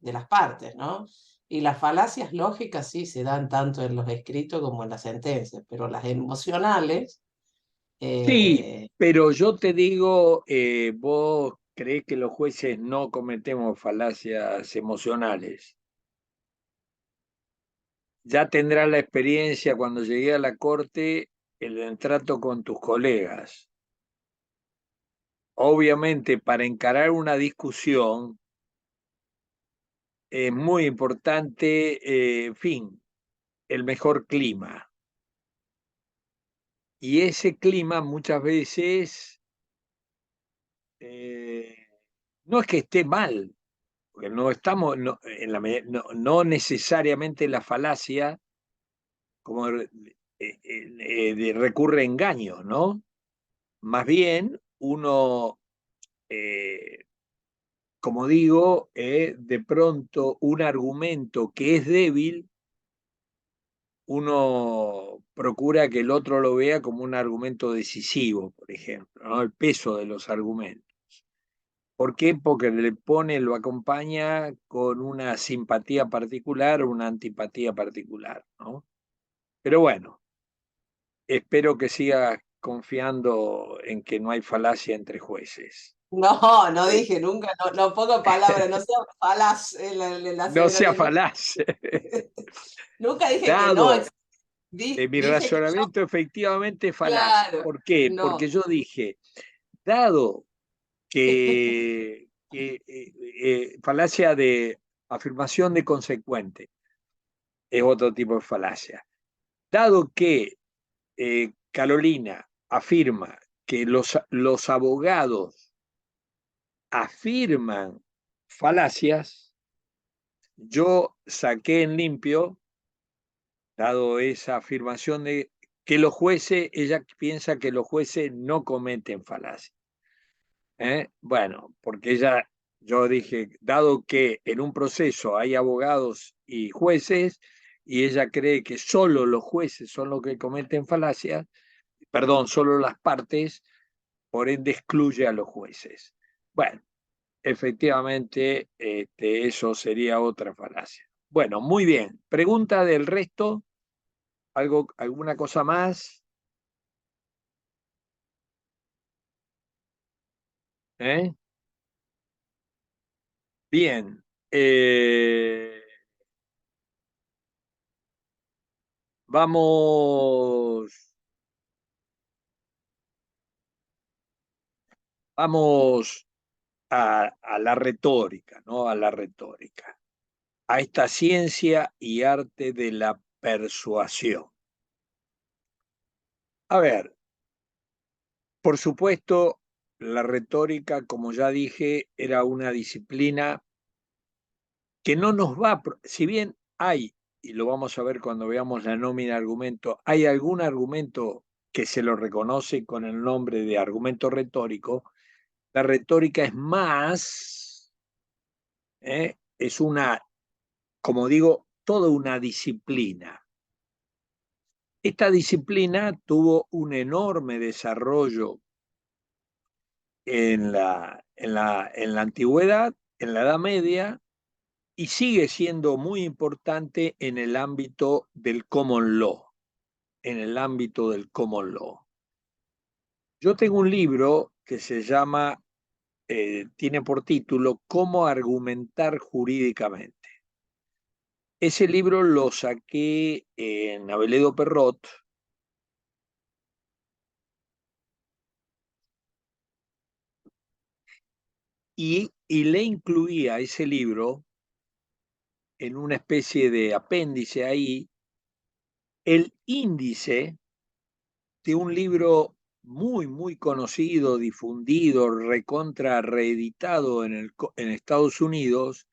de las partes, ¿no? Y las falacias lógicas sí se dan tanto en los escritos como en las sentencias, pero las emocionales, Sí, eh, pero yo te digo, vos creés que los jueces no cometemos falacias emocionales. Ya tendrás la experiencia cuando llegué a la corte, el trato con tus colegas. Obviamente, para encarar una discusión es muy importante, en fin, el mejor clima. Y ese clima muchas veces eh, no es que esté mal, porque no estamos, no necesariamente la falacia como recurre a engaños, ¿no? Más bien uno, eh, como digo, de pronto un argumento que es débil, uno procura que el otro lo vea como un argumento decisivo, por ejemplo, ¿no? El peso de los argumentos. ¿Por qué? Porque le pone, lo acompaña con una simpatía particular o una antipatía particular, ¿no? Pero bueno, espero que sigas confiando en que no hay falacia entre jueces. no, no dije nunca, no, no pongo palabras, no sea falaz en la No sea aceleración, no, falaz. nunca dije que no, Dado mi dije que yo, razonamiento efectivamente es falaz. claro, ¿Por qué? no. Porque yo dije, dado que falacia de afirmación de consecuente es otro tipo de falacia. Dado que Carolina afirma que los abogados afirman falacias, yo saqué en limpio, dado esa afirmación de que los jueces, ella piensa que los jueces no cometen falacias. Bueno, porque yo dije, dado que en un proceso hay abogados y jueces, y ella cree que solo los jueces son los que cometen falacias, perdón, solo las partes, por ende excluye a los jueces. Bueno, efectivamente, eso sería otra falacia. Bueno, muy bien. Pregunta del resto, alguna cosa más? ¿Eh? Bien. Vamos, vamos a la retórica, ¿no? A la retórica, a esta ciencia y arte de la persuasión. A ver, por supuesto, la retórica, como ya dije, era una disciplina que no nos va, si bien hay, y lo vamos a ver cuando veamos la nómina argumento, hay algún argumento que se lo reconoce con el nombre de argumento retórico, la retórica es más, es una, como digo, toda una disciplina. Esta disciplina tuvo un enorme desarrollo en la antigüedad, en la Edad Media, y sigue siendo muy importante en el ámbito del common law, en el ámbito del common law. Yo tengo un libro que se llama, tiene por título Cómo argumentar jurídicamente. Ese libro lo saqué en Abeledo Perrot, y le incluía ese libro en una especie de apéndice ahí, el índice de un libro muy, muy conocido, difundido, recontra reeditado en Estados Unidos,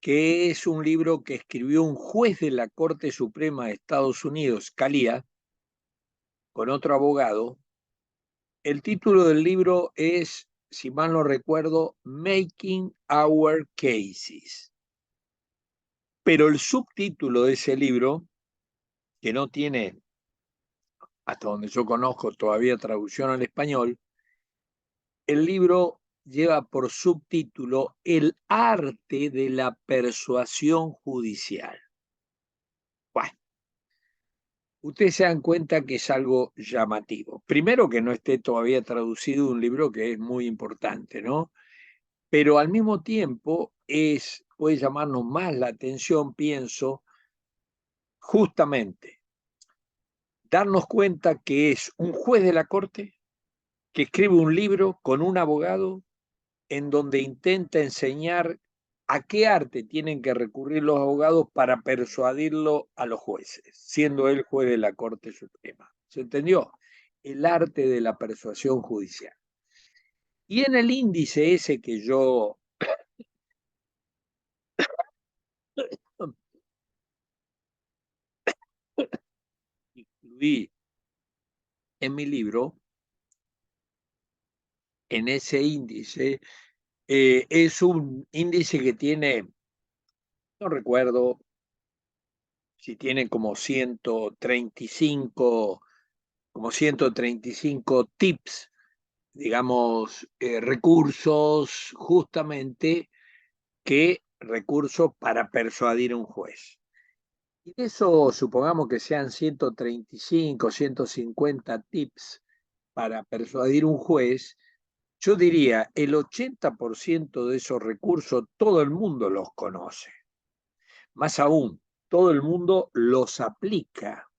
que es un libro que escribió un juez de la Corte Suprema de Estados Unidos, Scalia, con otro abogado. El título del libro es, si mal no recuerdo, Making Our Cases. Pero el subtítulo de ese libro, que no tiene, hasta donde yo conozco, todavía traducción al español, el libro lleva por subtítulo El arte de la persuasión judicial. Bueno, ustedes se dan cuenta que es algo llamativo. Primero, que no esté todavía traducido un libro que es muy importante, ¿no? Pero al mismo tiempo puede llamarnos más la atención, pienso, justamente darnos cuenta que es un juez de la corte que escribe un libro con un abogado en donde intenta enseñar a qué arte tienen que recurrir los abogados para persuadirlo a los jueces, siendo él juez de la Corte Suprema. ¿Se entendió? El arte de la persuasión judicial. Y en el índice ese que yo incluí en mi libro, en ese índice, es un índice que tiene, no recuerdo si tiene como 135, como 135 tips, digamos, recursos justamente recursos para persuadir a un juez. Y de eso supongamos que sean 135, 150 tips para persuadir a un juez. Yo diría, el 80% de esos recursos todo el mundo los conoce. Más aún, todo el mundo los aplica.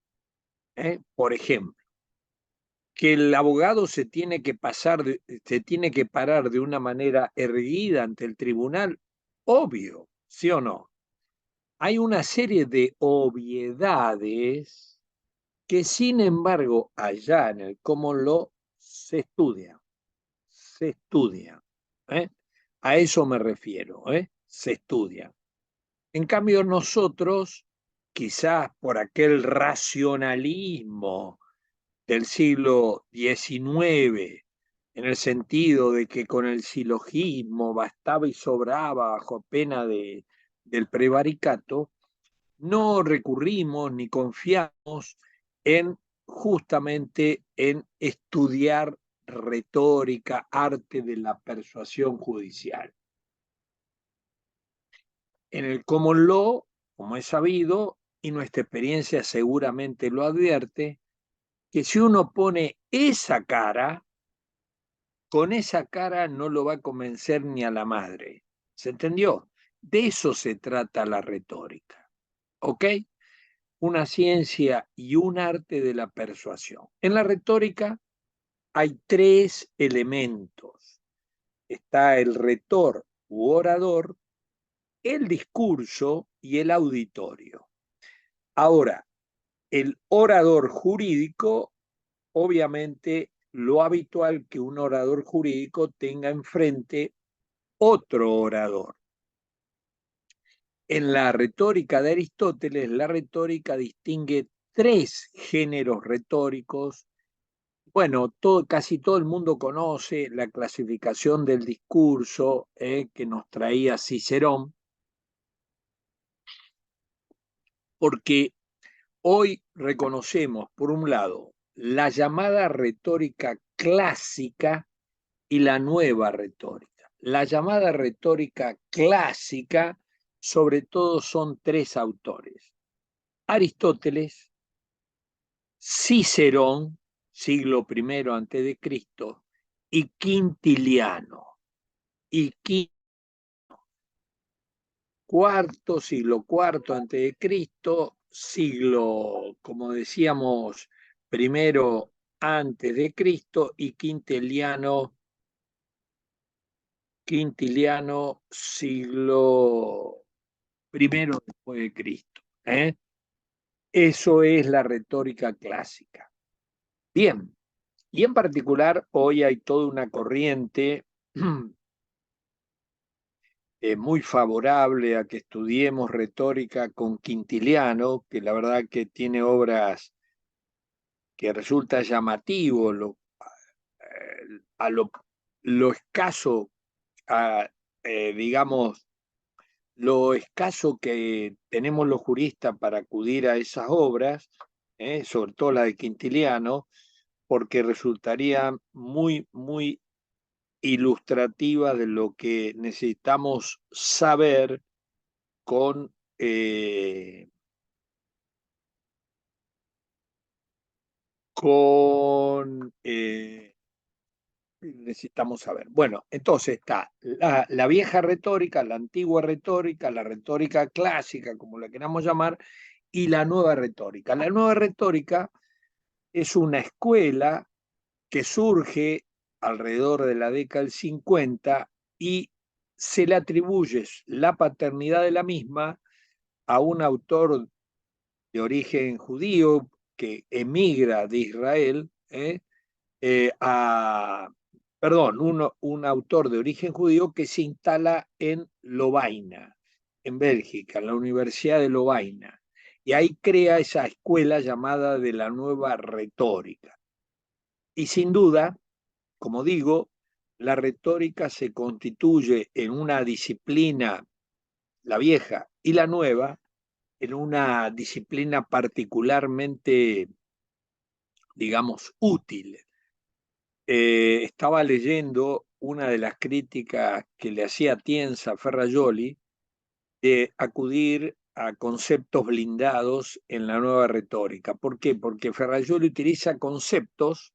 Por ejemplo, que el abogado se tiene que parar de una manera erguida ante el tribunal, obvio, ¿sí o no? Hay una serie de obviedades que, sin embargo, allá en el common law se estudian. ¿eh? A eso me refiero, se estudian. En cambio, nosotros, quizás por aquel racionalismo del siglo XIX, en el sentido de que con el silogismo bastaba y sobraba bajo pena del prevaricato, no recurrimos ni confiamos en justamente en estudiar retórica, arte de la persuasión judicial. En el common law, como es sabido, y nuestra experiencia seguramente lo advierte, que si uno pone esa cara, con esa cara no lo va a convencer ni a la madre. ¿Se entendió? De eso se trata la retórica. ¿Ok? Una ciencia y un arte de la persuasión. En la retórica hay tres elementos. Está el retor u orador, el discurso y el auditorio. Ahora, el orador jurídico, obviamente, lo habitual que un orador jurídico tenga enfrente otro orador. En la retórica de Aristóteles, la retórica distingue tres géneros retóricos. Bueno, casi todo el mundo conoce la clasificación del discurso que nos traía Cicerón, porque hoy reconocemos, por un lado, la llamada retórica clásica y la nueva retórica. La llamada retórica clásica, sobre todo, son tres autores: Aristóteles, Cicerón, siglo I antes de Cristo, y Quintiliano. Y siglo IV antes de Cristo, siglo, como decíamos, primero antes de Cristo, y Quintiliano Quintiliano, siglo primero después de Cristo. ¿Eh? Eso es la retórica clásica. Bien, y en particular hoy hay toda una corriente muy favorable a que estudiemos retórica con Quintiliano, que la verdad que tiene obras que resulta llamativo a lo escaso, a, digamos, lo escaso que tenemos los juristas para acudir a esas obras, sobre todo la de Quintiliano, porque resultaría muy, muy ilustrativa de lo que necesitamos saber con, con necesitamos saber. Bueno, entonces está la vieja retórica, la antigua retórica, la retórica clásica, como la queramos llamar, y la nueva retórica. La nueva retórica es una escuela que surge alrededor de la década del 50 y se le atribuye la paternidad de la misma a un autor de origen judío que emigra de Israel, perdón, un autor de origen judío que se instala en Lovaina, en Bélgica, en la Universidad de Lovaina, y ahí crea esa escuela llamada de la nueva retórica. Y sin duda, como digo, la retórica se constituye en una disciplina, la vieja y la nueva, en una disciplina particularmente, digamos, útil. Estaba leyendo una de las críticas que le hacía Tienza a Ferrajoli de acudir a conceptos blindados en la nueva retórica. ¿Por qué? Porque Ferrajoli utiliza conceptos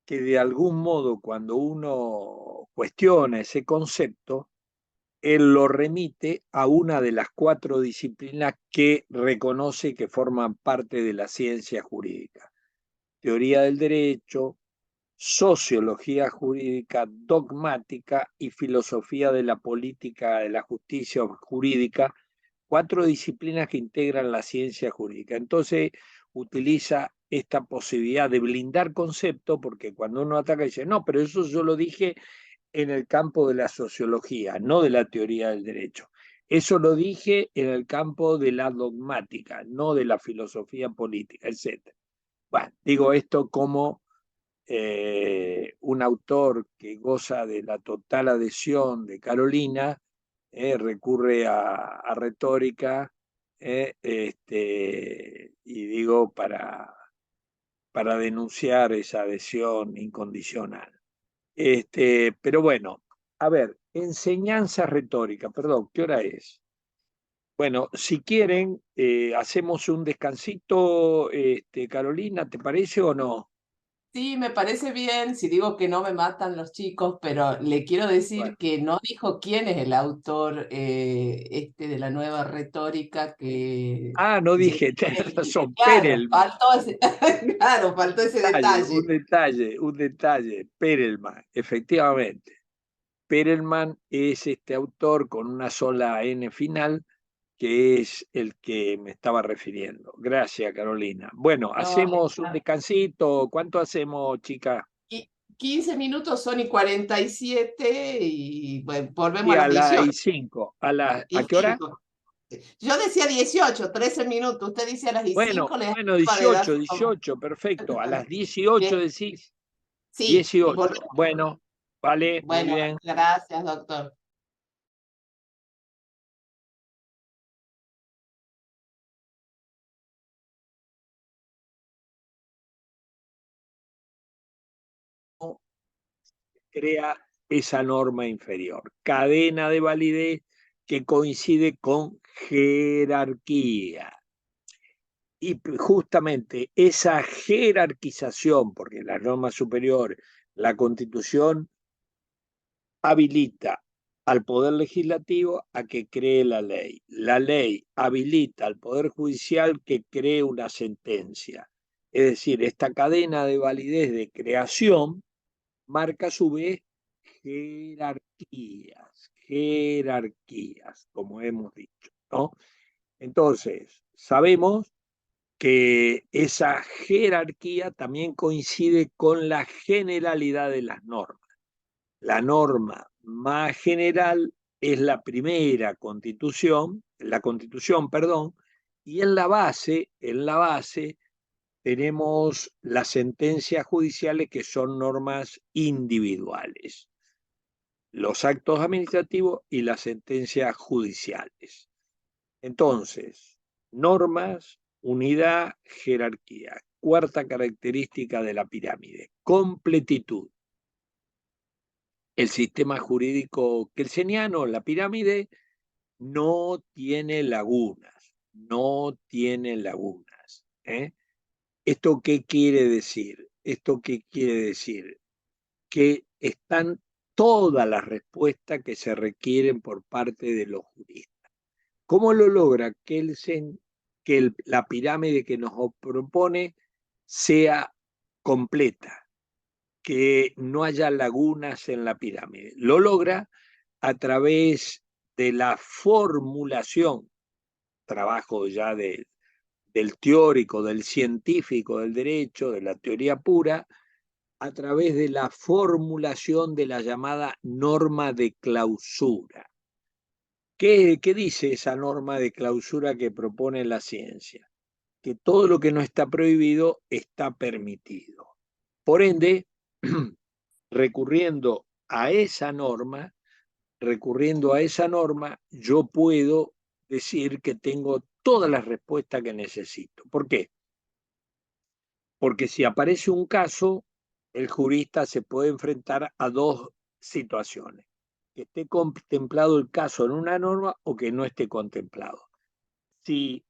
que de algún modo cuando uno cuestiona ese concepto, él lo remite a una de las 4 disciplinas que reconoce que forman parte de la ciencia jurídica. Teoría del derecho, sociología jurídica, dogmática y filosofía de la política de la justicia jurídica, 4 disciplinas que integran la ciencia jurídica. Entonces utiliza esta posibilidad de blindar conceptos, porque cuando uno ataca dice, no, pero eso yo lo dije en el campo de la sociología, no de la teoría del derecho. Eso lo dije en el campo de la dogmática, no de la filosofía política, etc. Bueno, digo esto como un autor que goza de la total adhesión de Carolina, recurre a retórica, y digo para denunciar esa adhesión incondicional. Pero bueno, a ver, enseñanza retórica, perdón, ¿qué hora es? Bueno, si quieren, hacemos un descansito, Carolina, ¿te parece o no? Sí, me parece bien si digo que no me matan los chicos, pero le quiero Bueno. decir que no dijo quién es el autor de la nueva retórica que Ah, no llegó dije, a tenés México. razón, Claro, Perelman. faltó ese, claro, faltó ese Un detalle. detalle, un detalle. Perelman, efectivamente. Perelman es este autor con una sola N final, que es el que me estaba refiriendo. Gracias, Carolina. Bueno, No, hacemos un descansito. ¿Cuánto hacemos, chica? 15 minutos son y 47 y bueno, volvemos Y a a las las 18 5. ¿A y qué hora? 5. Yo decía 18, 13 minutos. Usted dice a las y Bueno, 5, le bueno, acaba de dar 18, su toma. 18, perfecto. A las 18 Bien, decís. sí, 18. Bueno, vale, muy bueno, bien. gracias, doctor. Crea esa norma inferior. Cadena de validez que coincide con jerarquía. Y justamente esa jerarquización, porque la norma superior, la Constitución, habilita al Poder Legislativo a que cree la ley. La ley habilita al Poder Judicial que cree una sentencia. Es decir, esta cadena de validez de creación marca a su vez jerarquías, como hemos dicho, ¿no? Entonces, sabemos que esa jerarquía también coincide con la generalidad de las normas. La norma más general es la constitución, perdón, y en la base tenemos las sentencias judiciales que son normas individuales, los actos administrativos y las sentencias judiciales. Entonces, normas, unidad, jerarquía. Cuarta característica de la pirámide, completitud. El sistema jurídico kelseniano, la pirámide, no tiene lagunas, no tiene lagunas. ¿Esto qué quiere decir? ¿Esto qué quiere decir? Que están todas las respuestas que se requieren por parte de los juristas. ¿Cómo lo logra Kelsen que la pirámide que nos propone sea completa, que no haya lagunas en la pirámide? Lo logra a través de la formulación, trabajo ya del teórico, del científico del derecho, de la teoría pura, a través de la formulación de la llamada norma de clausura. ¿Qué dice esa norma de clausura que propone la ciencia? Que todo lo que no está prohibido está permitido. Por ende, recurriendo a esa norma, yo puedo decir que tengo todas las respuestas que necesito. ¿Por qué? Porque si aparece un caso, el jurista se puede enfrentar a dos situaciones: que esté contemplado el caso en una norma o que no esté contemplado. Si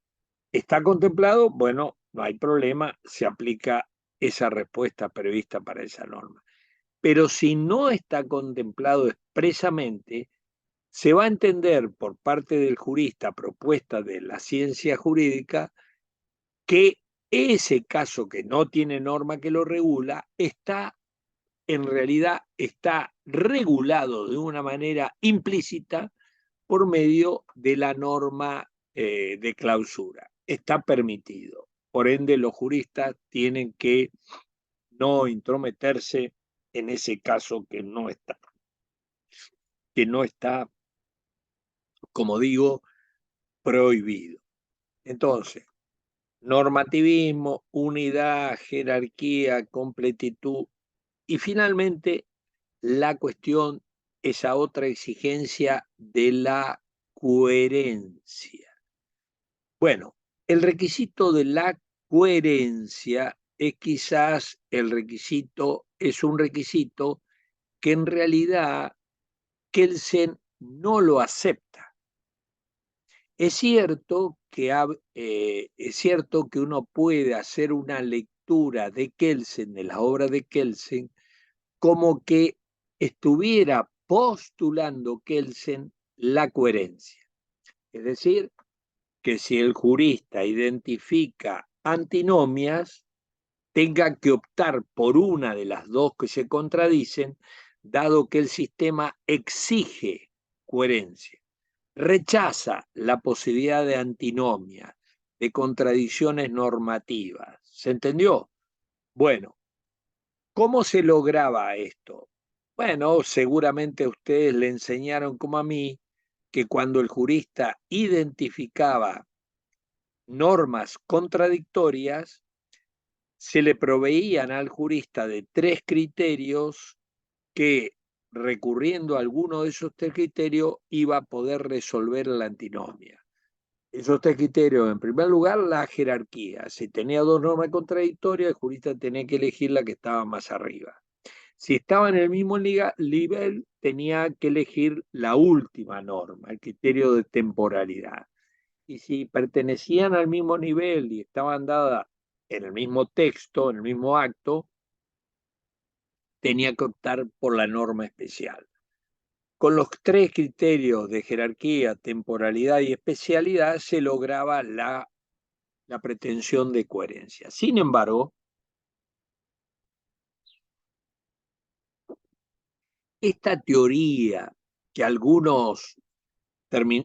está contemplado, bueno, no hay problema, se aplica esa respuesta prevista para esa norma. Pero si no está contemplado expresamente, se va a entender por parte del jurista, propuesta de la ciencia jurídica, que ese caso que no tiene norma que lo regula en realidad está regulado de una manera implícita por medio de la norma de clausura. Está permitido. Por ende, los juristas tienen que no intrometerse en ese caso que no está, como digo, prohibido. Entonces, normativismo, unidad, jerarquía, completitud y finalmente la cuestión, esa otra exigencia de la coherencia. Bueno, el requisito de la coherencia es quizás es un requisito que en realidad Kelsen no lo acepta. Es cierto que uno puede hacer una lectura de Kelsen, de la obra de Kelsen, como que estuviera postulando Kelsen la coherencia. Es decir, que si el jurista identifica antinomias, tenga que optar por una de las dos que se contradicen, dado que el sistema exige coherencia. Rechaza la posibilidad de antinomia, de contradicciones normativas. ¿Se entendió? Bueno, ¿cómo se lograba esto? Bueno, seguramente a ustedes le enseñaron como a mí que cuando el jurista identificaba normas contradictorias, se le proveían al jurista de tres criterios que, recurriendo a alguno de esos tres criterios, iba a poder resolver la antinomia. Esos tres criterios, en primer lugar, la jerarquía. Si tenía dos normas contradictorias, el jurista tenía que elegir la que estaba más arriba. Si estaba en el mismo nivel, tenía que elegir la última norma, el criterio de temporalidad. Y si pertenecían al mismo nivel y estaban dadas en el mismo texto, en el mismo acto, tenía que optar por la norma especial. Con los tres criterios de jerarquía, temporalidad y especialidad se lograba la pretensión de coherencia. Sin embargo, esta teoría que algunos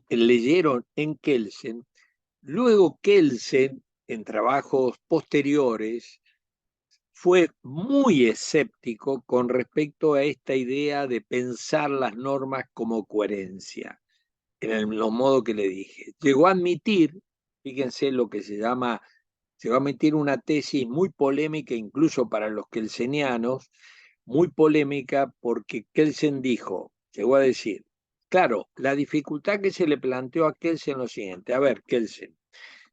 leyeron en Kelsen, luego Kelsen, en trabajos posteriores, fue muy escéptico con respecto a esta idea de pensar las normas como coherencia, los modos que le dije. Llegó a admitir, fíjense lo que se llama, llegó a admitir una tesis muy polémica incluso para los kelsenianos, muy polémica porque Kelsen dijo, llegó a decir, claro, la dificultad que se le planteó a Kelsen es lo siguiente, a ver, Kelsen,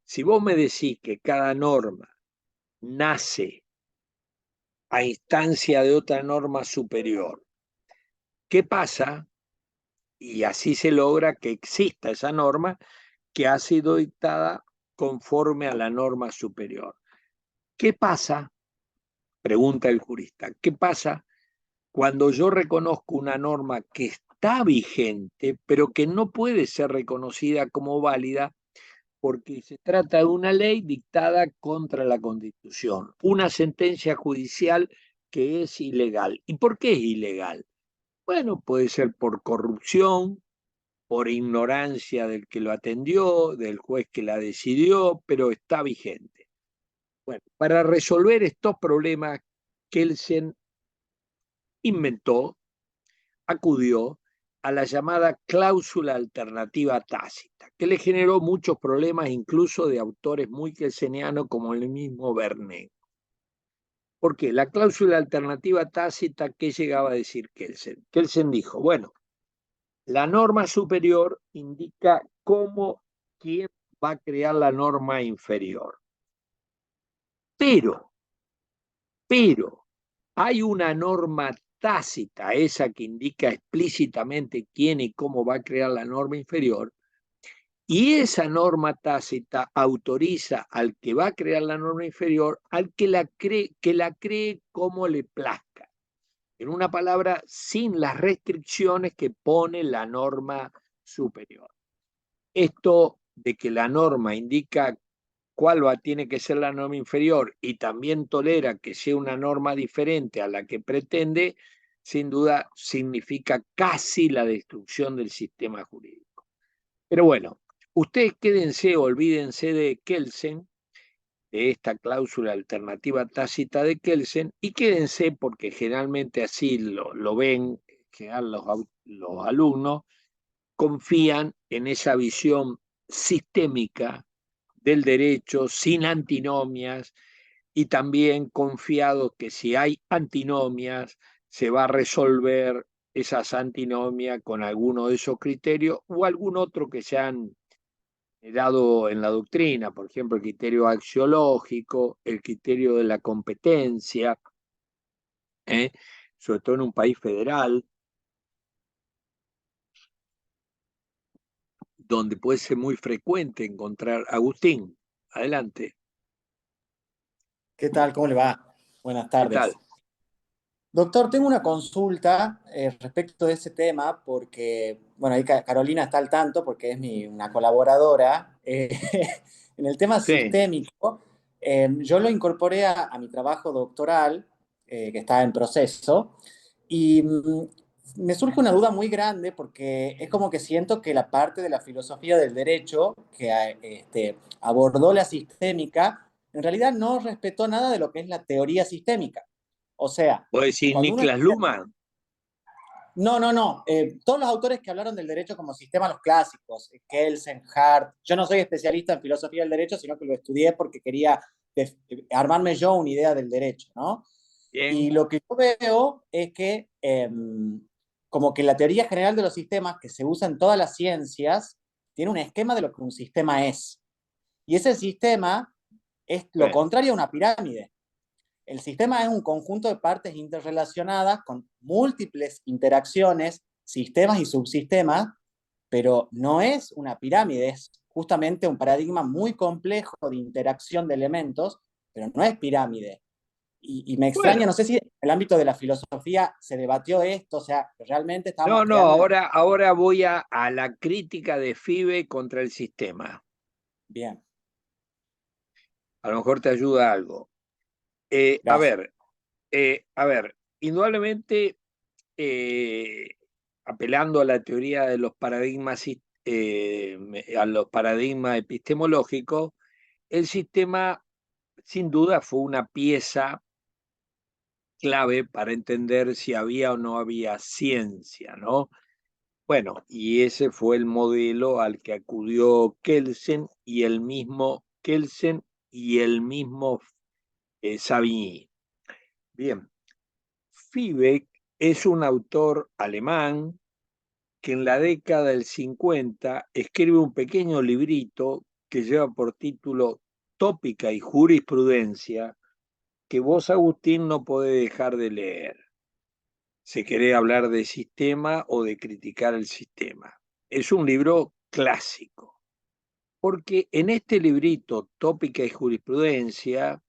si vos me decís que cada norma nace a instancia de otra norma superior, ¿qué pasa? Y así se logra que exista esa norma que ha sido dictada conforme a la norma superior. ¿Qué pasa? Pregunta el jurista. ¿Qué pasa cuando yo reconozco una norma que está vigente, pero que no puede ser reconocida como válida porque se trata de una ley dictada contra la Constitución, una sentencia judicial que es ilegal? ¿Y por qué es ilegal? Bueno, puede ser por corrupción, por ignorancia del que lo atendió, del juez que la decidió, pero está vigente. Bueno, para resolver estos problemas, Kelsen inventó, acudió a la llamada cláusula alternativa tácita, que le generó muchos problemas incluso de autores muy kelsenianos como el mismo Vernet. ¿Por qué? La cláusula alternativa tácita, ¿qué llegaba a decir Kelsen? Kelsen dijo, bueno, la norma superior indica cómo, quién va a crear la norma inferior. Pero, pero, hay una norma tácita, esa que indica explícitamente quién y cómo va a crear la norma inferior, y esa norma tácita autoriza al que va a crear la norma inferior al que la cree como le plazca. En una palabra, sin las restricciones que pone la norma superior. Esto de que la norma indica tiene que ser la norma inferior y también tolera que sea una norma diferente a la que pretende, sin duda significa casi la destrucción del sistema jurídico. Pero bueno, ustedes quédense, olvídense de Kelsen, de esta cláusula alternativa tácita de Kelsen, y quédense, porque generalmente así lo ven, los alumnos, confían en esa visión sistémica del derecho sin antinomias y también confiados que si hay antinomias se va a resolver esas antinomias con alguno de esos criterios o algún otro que se han dado en la doctrina, por ejemplo, el criterio axiológico, el criterio de la competencia, ¿eh? Sobre todo en un país federal, donde puede ser muy frecuente encontrar. Agustín, adelante. ¿Qué tal? ¿Cómo le va? Buenas ¿Qué tal? tardes. Doctor, tengo una consulta respecto de ese tema porque, bueno, ahí Carolina está al tanto porque es una colaboradora. En el tema Sí. sistémico, yo lo incorporé a mi trabajo doctoral, que está en proceso, y me surge una duda muy grande porque es como que siento que la parte de la filosofía del derecho que abordó la sistémica, en realidad no respetó nada de lo que es la teoría sistémica. O sea, ¿Vos decís cuando uno... Niklas Luhmann? No, no, no. Todos los autores que hablaron del derecho como sistema, los clásicos, Kelsen, Hart. Yo no soy especialista en filosofía del derecho, sino que lo estudié porque quería armarme yo una idea del derecho, ¿no? Y Bien. lo que yo veo es que como que la teoría general de los sistemas que se usa en todas las ciencias tiene un esquema de lo que un sistema es. Y ese sistema es lo Sí. contrario a una pirámide. El sistema es un conjunto de partes interrelacionadas con múltiples interacciones, sistemas y subsistemas, pero no es una pirámide, es justamente un paradigma muy complejo de interacción de elementos, pero no es pirámide. Y me extraña, Bueno, no sé si en el ámbito de la filosofía se debatió esto, o sea, realmente estábamos no, creando una... ahora voy a la crítica de FIBE contra el sistema. Bien, A lo mejor te ayuda algo. Eh, a gracias. ver, a ver, indudablemente apelando a la teoría de los paradigmas, a los paradigmas epistemológicos, el sistema sin duda fue una pieza clave para entender si había o no había ciencia, ¿no? Bueno, y ese fue el modelo al que acudió Kelsen y el mismo Savigny. Bien, Fiebeck es un autor alemán que en la década del 50 escribe un pequeño librito que lleva por título Tópica y Jurisprudencia, que vos, Agustín, no podés dejar de leer si querés hablar de sistema o de criticar el sistema. Es un libro clásico, porque en este librito, Tópica y Jurisprudencia,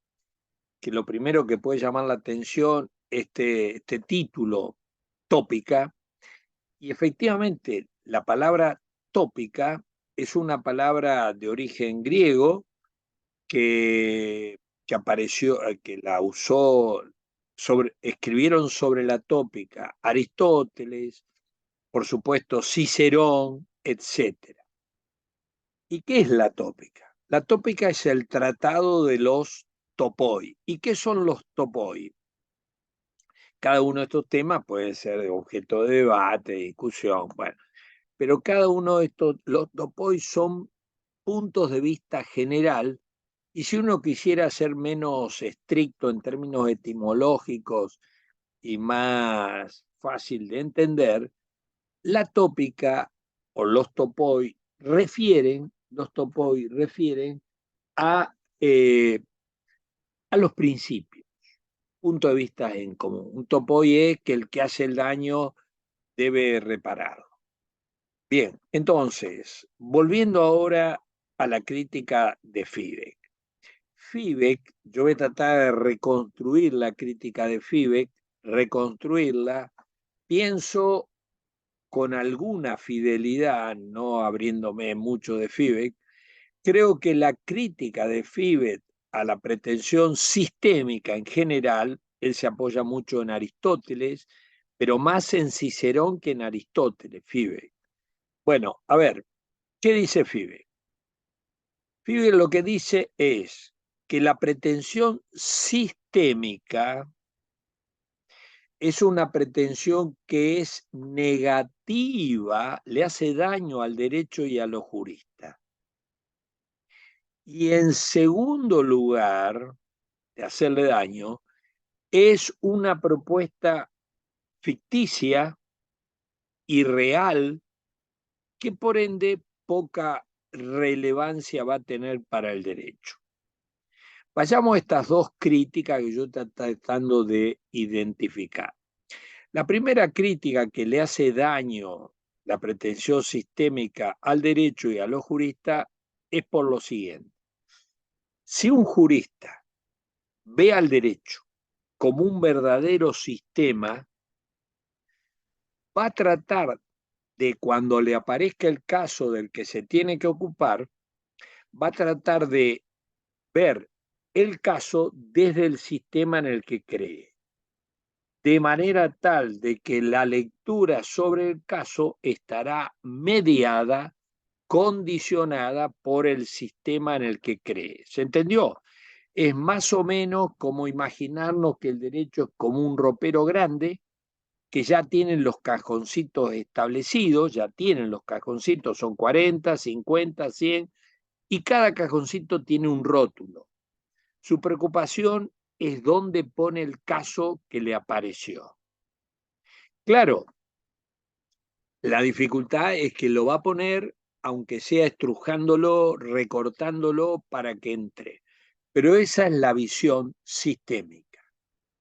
que lo primero que puede llamar la atención, este título, tópica, y efectivamente la palabra tópica es una palabra de origen griego que apareció, que la usó, escribieron sobre la tópica Aristóteles, por supuesto Cicerón, etc. ¿Y qué es la tópica? La tópica es el tratado de los topoi. ¿Y qué son los topoi? Cada uno de estos temas puede ser objeto de debate, discusión, bueno, pero cada uno de estos, los topoi son puntos de vista general, y si uno quisiera ser menos estricto en términos etimológicos y más fácil de entender, la tópica o los topoi refieren a, a los principios, punto de vista en común. Un topoi es que el que hace el daño debe repararlo. Bien, entonces, volviendo ahora a la crítica de Fiebeck. Fiebeck, yo voy a tratar de reconstruir la crítica de Fiebeck, reconstruirla, pienso con alguna fidelidad, no abriéndome mucho de Fiebeck, creo que la crítica de Fiebeck a la pretensión sistémica en general, él se apoya mucho en Aristóteles, pero más en Cicerón que en Aristóteles, Fiebeck. Bueno, a ver, ¿qué dice Fiebeck? Fiebeck lo que dice es que la pretensión sistémica es una pretensión que es negativa, le hace daño al derecho y a los juristas. Y en segundo lugar, de hacerle daño, es una propuesta ficticia, irreal, que por ende poca relevancia va a tener para el derecho. Vayamos a estas dos críticas que yo estoy tratando de identificar. La primera crítica que le hace daño la pretensión sistémica al derecho y a los juristas es por lo siguiente. Si un jurista ve al derecho como un verdadero sistema, va a tratar de, cuando le aparezca el caso del que se tiene que ocupar, va a tratar de ver el caso desde el sistema en el que cree, de manera tal de que la lectura sobre el caso estará mediada, condicionada por el sistema en el que cree. ¿Se entendió? Es más o menos como imaginarnos que el derecho es como un ropero grande, que ya tienen los cajoncitos establecidos, ya tienen los cajoncitos, son 40, 50, 100, y cada cajoncito tiene un rótulo. Su preocupación es dónde pone el caso que le apareció. Claro, la dificultad es que lo va a poner, aunque sea estrujándolo, recortándolo para que entre. Pero esa es la visión sistémica,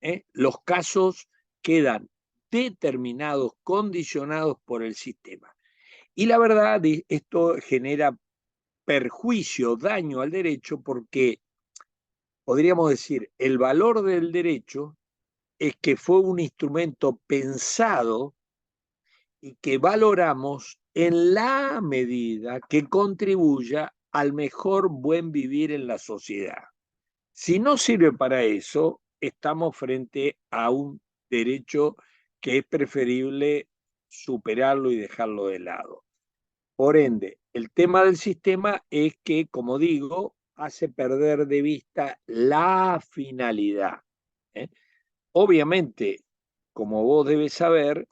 ¿eh? Los casos quedan determinados, condicionados por el sistema. Y la verdad, esto genera perjuicio, daño al derecho, porque podríamos decir, el valor del derecho es que fue un instrumento pensado y que valoramos en la medida que contribuya al mejor buen vivir en la sociedad. Si no sirve para eso, estamos frente a un derecho que es preferible superarlo y dejarlo de lado. Por ende, el tema del sistema es que, como digo, hace perder de vista la finalidad. ¿Eh? Obviamente, como vos debes saber,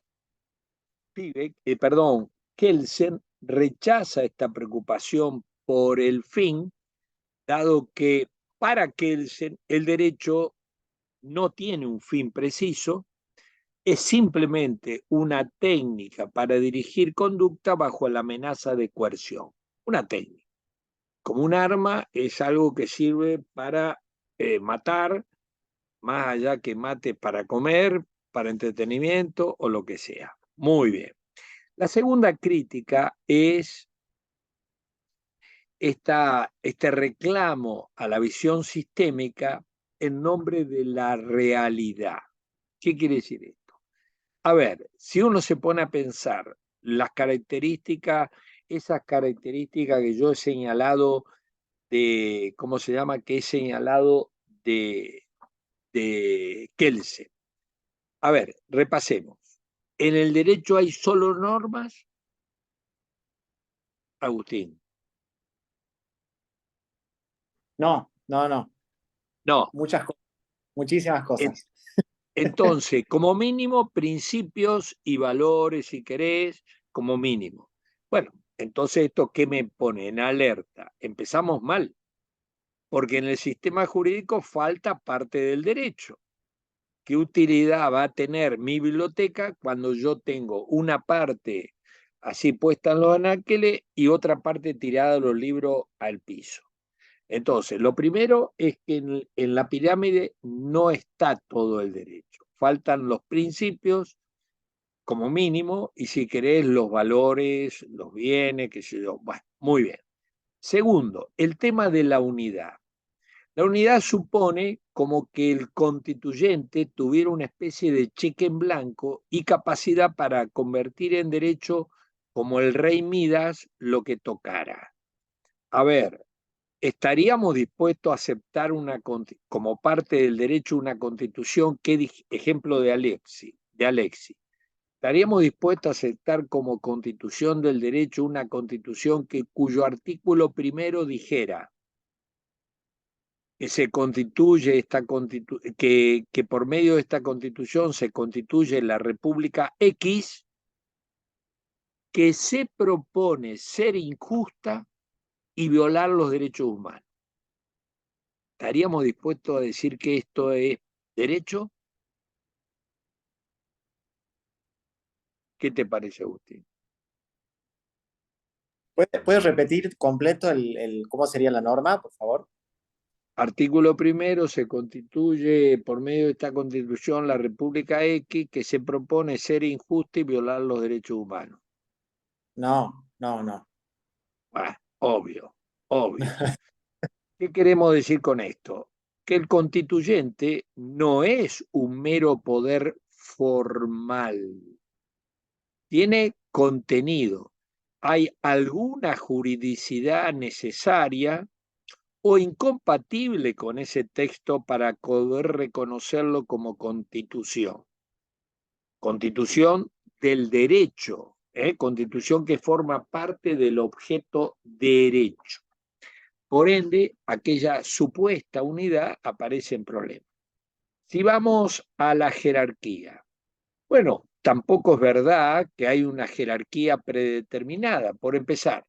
Kelsen rechaza esta preocupación por el fin, dado que para Kelsen el derecho no tiene un fin preciso, es simplemente una técnica para dirigir conducta bajo la amenaza de coerción. Una técnica. Como un arma es algo que sirve para matar, más allá que mate para comer, para entretenimiento o lo que sea. Muy bien. La segunda crítica es este reclamo a la visión sistémica en nombre de la realidad. ¿Qué quiere decir esto? A ver, si uno se pone a pensar las características, esas características que yo he señalado de, ¿cómo se llama? Que he señalado de Kelsen. A ver, repasemos. ¿En el derecho hay solo normas, Agustín? No, no, no. No. Muchas cosas, muchísimas En- cosas. Entonces, como mínimo, principios y valores, si querés, como mínimo. Bueno, entonces, ¿esto qué me pone en alerta? Empezamos mal, porque en el sistema jurídico falta parte del derecho. ¿Qué utilidad va a tener mi biblioteca cuando yo tengo una parte así puesta en los anaqueles y otra parte tirada de los libros al piso? Entonces, lo primero es que en la pirámide no está todo el derecho. Faltan los principios como mínimo y si querés los valores, los bienes, qué sé yo. Bueno, muy bien. Segundo, el tema de la unidad. La unidad supone como que el constituyente tuviera una especie de cheque en blanco y capacidad para convertir en derecho como el rey Midas lo que tocara. A ver, ¿estaríamos dispuestos a aceptar como parte del derecho una constitución? ¿Qué ejemplo de Alexi? ¿Estaríamos dispuestos a aceptar como constitución del derecho una constitución cuyo artículo primero dijera que se constituye que por medio de esta constitución se constituye la República X, que se propone ser injusta y violar los derechos humanos? ¿Estaríamos dispuestos a decir que esto es derecho? ¿Qué te parece, Agustín? ¿Puedes repetir completo cómo sería la norma, por favor? Artículo primero, se constituye por medio de esta constitución la República X, que se propone ser injusta y violar los derechos humanos. No, no, no. Obvio, obvio. ¿Qué queremos decir con esto? Que el constituyente no es un mero poder formal, tiene contenido. Hay alguna juridicidad necesaria o incompatible con ese texto para poder reconocerlo como constitución. Constitución del derecho, constitución que forma parte del objeto derecho. Por ende, aquella supuesta unidad aparece en problemas. Si vamos a la jerarquía, bueno, tampoco es verdad que hay una jerarquía predeterminada. Por empezar,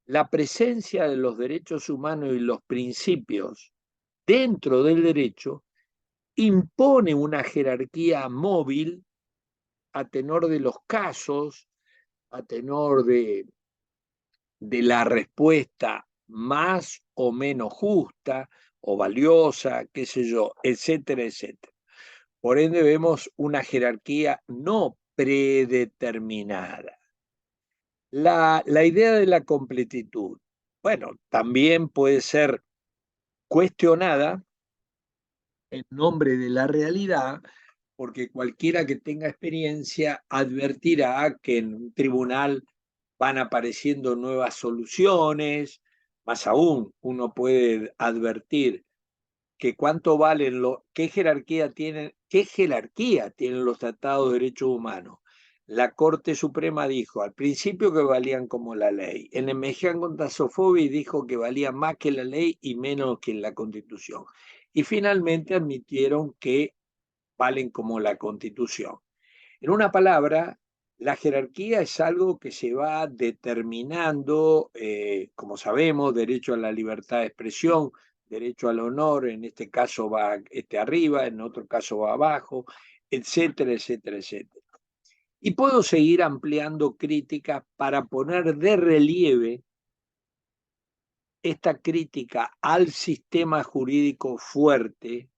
la presencia de los derechos humanos y los principios dentro del derecho impone una jerarquía móvil a tenor de los casos, a tenor de la respuesta más o menos justa o valiosa, qué sé yo, etcétera, etcétera. Por ende vemos una jerarquía no predeterminada. La idea de la completitud, bueno, también puede ser cuestionada en nombre de la realidad, porque cualquiera que tenga experiencia advertirá que en un tribunal van apareciendo nuevas soluciones, más aún uno puede advertir que cuánto valen qué jerarquía tienen los tratados de derechos humanos. La Corte Suprema dijo al principio que valían como la ley. En el Mejía contra Sofobi dijo que valía más que la ley y menos que la Constitución. Y finalmente admitieron que valen como la Constitución. En una palabra, la jerarquía es algo que se va determinando, como sabemos, derecho a la libertad de expresión, derecho al honor, en este caso va arriba, en otro caso va abajo, etcétera, etcétera, etcétera. Y puedo seguir ampliando críticas para poner de relieve esta crítica al sistema jurídico fuerte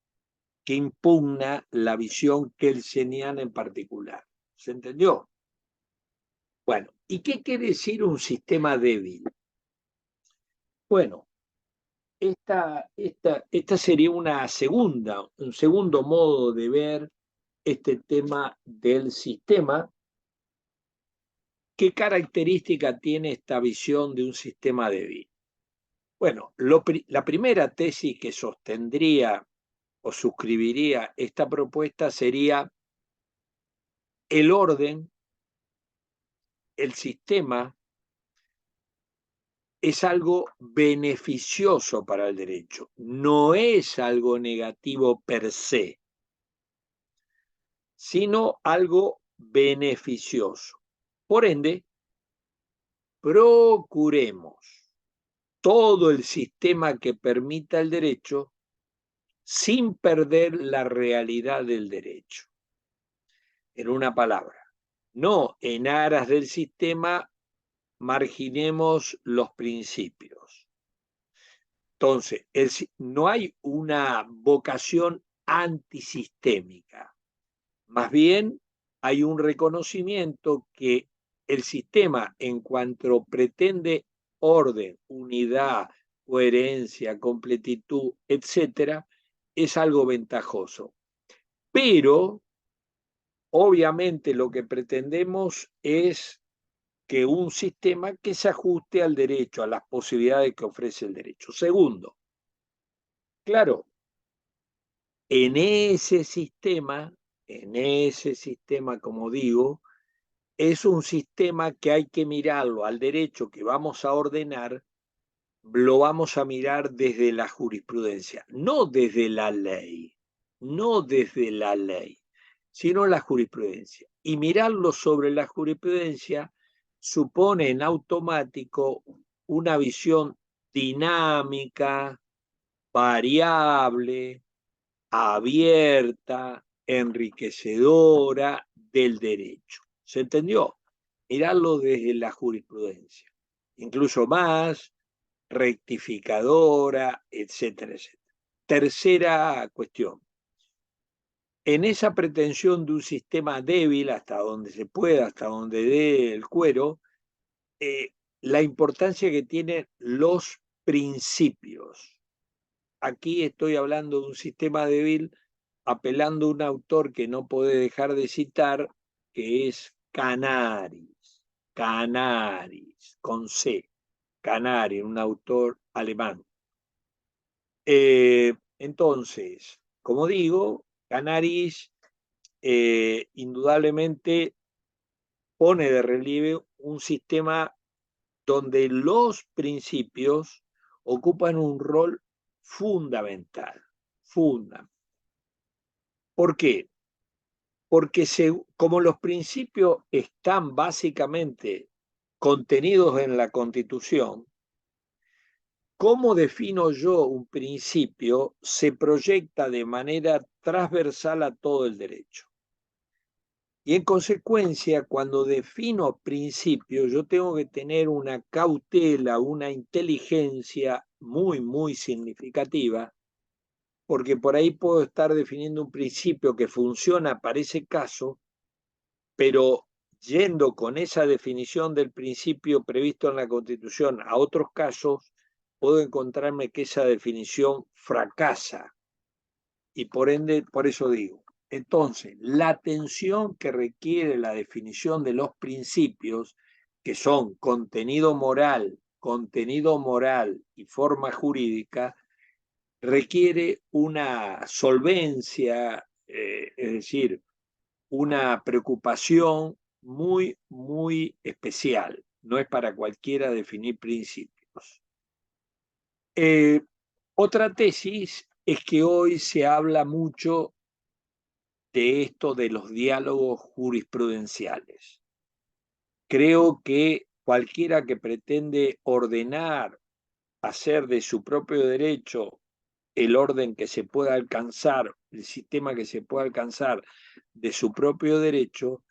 que impugna la visión kelseniana en particular. ¿Se entendió? Bueno, ¿y qué quiere decir un sistema débil? Bueno, esta sería un segundo modo de ver este tema del sistema. ¿Qué característica tiene esta visión de un sistema débil? Bueno, la primera tesis que sostendría o suscribiría esta propuesta sería el orden, el sistema, es algo beneficioso para el derecho, no es algo negativo per se, sino algo beneficioso. Por ende, procuremos todo el sistema que permita el derecho sin perder la realidad del derecho. En una palabra, no en aras del sistema marginemos los principios. Entonces, no hay una vocación antisistémica, más bien hay un reconocimiento que el sistema, en cuanto pretende orden, unidad, coherencia, completitud, etcétera, es algo ventajoso. Pero, obviamente, lo que pretendemos es que un sistema que se ajuste al derecho, a las posibilidades que ofrece el derecho. Segundo, claro, en ese sistema, como digo, es un sistema que hay que mirarlo al derecho que vamos a ordenar, lo vamos a mirar desde la jurisprudencia, no desde la ley, sino la jurisprudencia. Y mirarlo sobre la jurisprudencia supone en automático una visión dinámica, variable, abierta, enriquecedora del derecho. ¿Se entendió? Mirarlo desde la jurisprudencia, incluso más rectificadora, etcétera, etcétera. Tercera cuestión. En esa pretensión de un sistema débil, hasta donde se pueda, hasta donde dé el cuero, la importancia que tienen los principios. Aquí estoy hablando de un sistema débil apelando a un autor que no puede dejar de citar, que es Canaris, con C, Canari, un autor alemán. Entonces, como digo, Canaris indudablemente pone de relieve un sistema donde los principios ocupan un rol fundamental. ¿Por qué? Porque como los principios están básicamente contenidos en la Constitución, ¿cómo defino yo un principio? Se proyecta de manera transversal a todo el derecho. Y en consecuencia, cuando defino principios, yo tengo que tener una cautela, una inteligencia muy, muy significativa, porque por ahí puedo estar definiendo un principio que funciona para ese caso, pero yendo con esa definición del principio previsto en la Constitución a otros casos, puedo encontrarme que esa definición fracasa. Y por ende, por eso digo, entonces, la atención que requiere la definición de los principios, que son contenido moral y forma jurídica, requiere una solvencia, es decir, una preocupación muy, muy especial. No es para cualquiera definir principios. Eh, Otra tesis es que hoy se habla mucho de esto de los diálogos jurisprudenciales. Creo que cualquiera que pretende ordenar, hacer de su propio derecho el orden que se pueda alcanzar, el sistema que se pueda alcanzar de su propio derecho,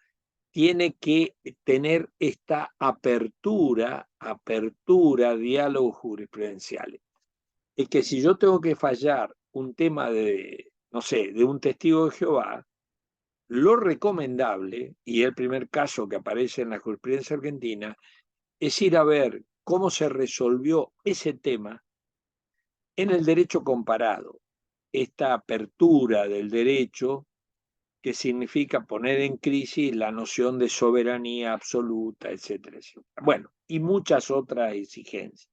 tiene que tener esta apertura a diálogos jurisprudenciales. Es que si yo tengo que fallar un tema de, no sé, de un testigo de Jehová, lo recomendable, y el primer caso que aparece en la jurisprudencia argentina, es ir a ver cómo se resolvió ese tema en el derecho comparado. Esta apertura del derecho que significa poner en crisis la noción de soberanía absoluta, etcétera, etcétera. Bueno, y muchas otras exigencias.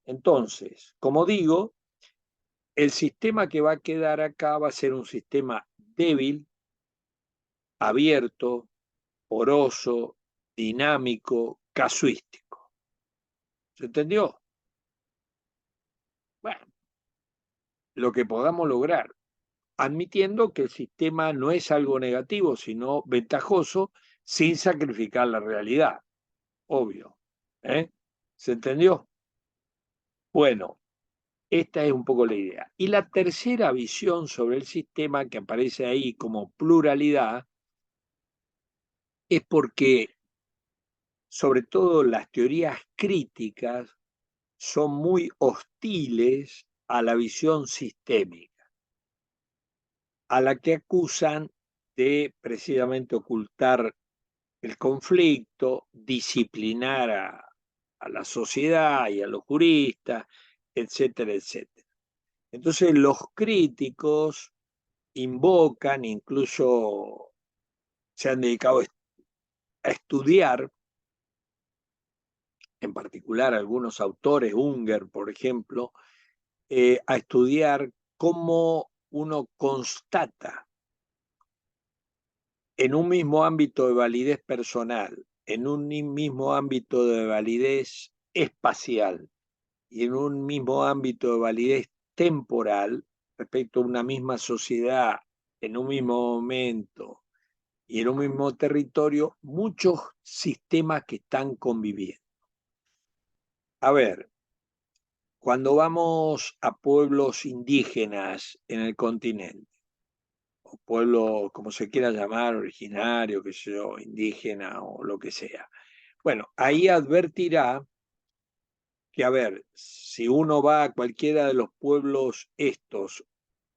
Entonces, como digo, el sistema que va a quedar acá va a ser un sistema débil, abierto, poroso, dinámico, casuístico. ¿Se entendió? Bueno, lo que podamos lograr, admitiendo que el sistema no es algo negativo, sino ventajoso, sin sacrificar la realidad, obvio. ¿Eh? ¿Se entendió? Bueno, esta es un poco la idea. Y la tercera visión sobre el sistema que aparece ahí como pluralidad es porque, sobre todo, las teorías críticas son muy hostiles a la visión sistémica, a la que acusan de precisamente ocultar el conflicto, disciplinar a la sociedad y a los juristas, etcétera, etcétera. Entonces los críticos invocan, incluso se han dedicado a estudiar, en particular algunos autores, Unger, por ejemplo, a estudiar cómo uno constata en un mismo ámbito de validez personal, en un mismo ámbito de validez espacial y en un mismo ámbito de validez temporal respecto a una misma sociedad, en un mismo momento y en un mismo territorio, muchos sistemas que están conviviendo. A ver, cuando vamos a pueblos indígenas en el continente, o pueblo, como se quiera llamar, originario, qué sé yo, indígena o lo que sea. Bueno, ahí advertirá que, a ver, si uno va a cualquiera de los pueblos estos,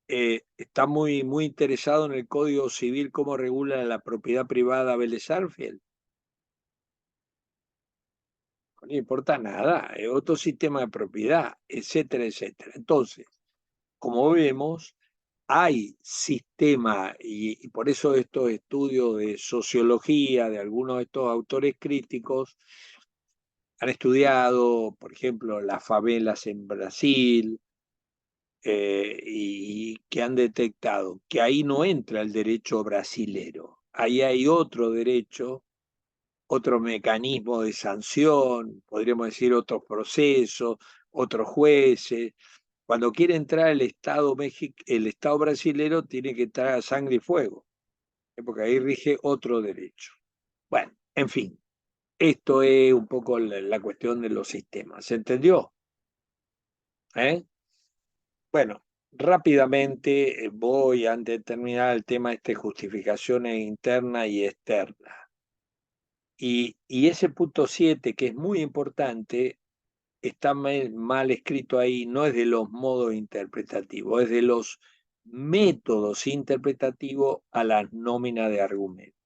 está muy, muy interesado en el Código Civil, cómo regula la propiedad privada Vélez Sarsfield. No le importa nada, es otro sistema de propiedad, etcétera, etcétera. Entonces, como vemos, hay sistema, y por eso estos estudios de sociología de algunos de estos autores críticos han estudiado, por ejemplo, las favelas en Brasil, y que han detectado que ahí no entra el derecho brasilero, ahí hay otro derecho, otro mecanismo de sanción, podríamos decir otros procesos, otros jueces. Cuando quiere entrar el Estado brasilero tiene que entrar a sangre y fuego, porque ahí rige otro derecho. Bueno, en fin, esto es un poco la cuestión de los sistemas. ¿Se entendió? ¿Eh? Bueno, rápidamente voy, antes de terminar el tema, justificaciones internas y externas. Y ese punto 7, que es muy importante, está mal escrito ahí, no es de los modos interpretativos, es de los métodos interpretativos a la nómina de argumentos.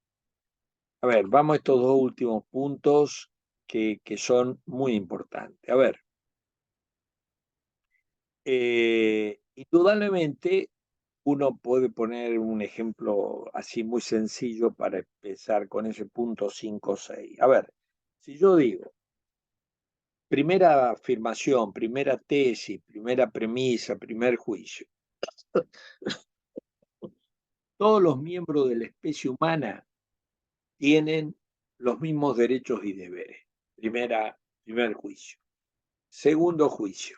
A ver, vamos a estos dos últimos puntos que son muy importantes. A ver, indudablemente uno puede poner un ejemplo así muy sencillo para empezar con ese punto 5 o 6. A ver, si yo digo, Primera afirmación, primera tesis, primera premisa, primer juicio. Todos los miembros de la especie humana tienen los mismos derechos y deberes. Primer juicio. Segundo juicio.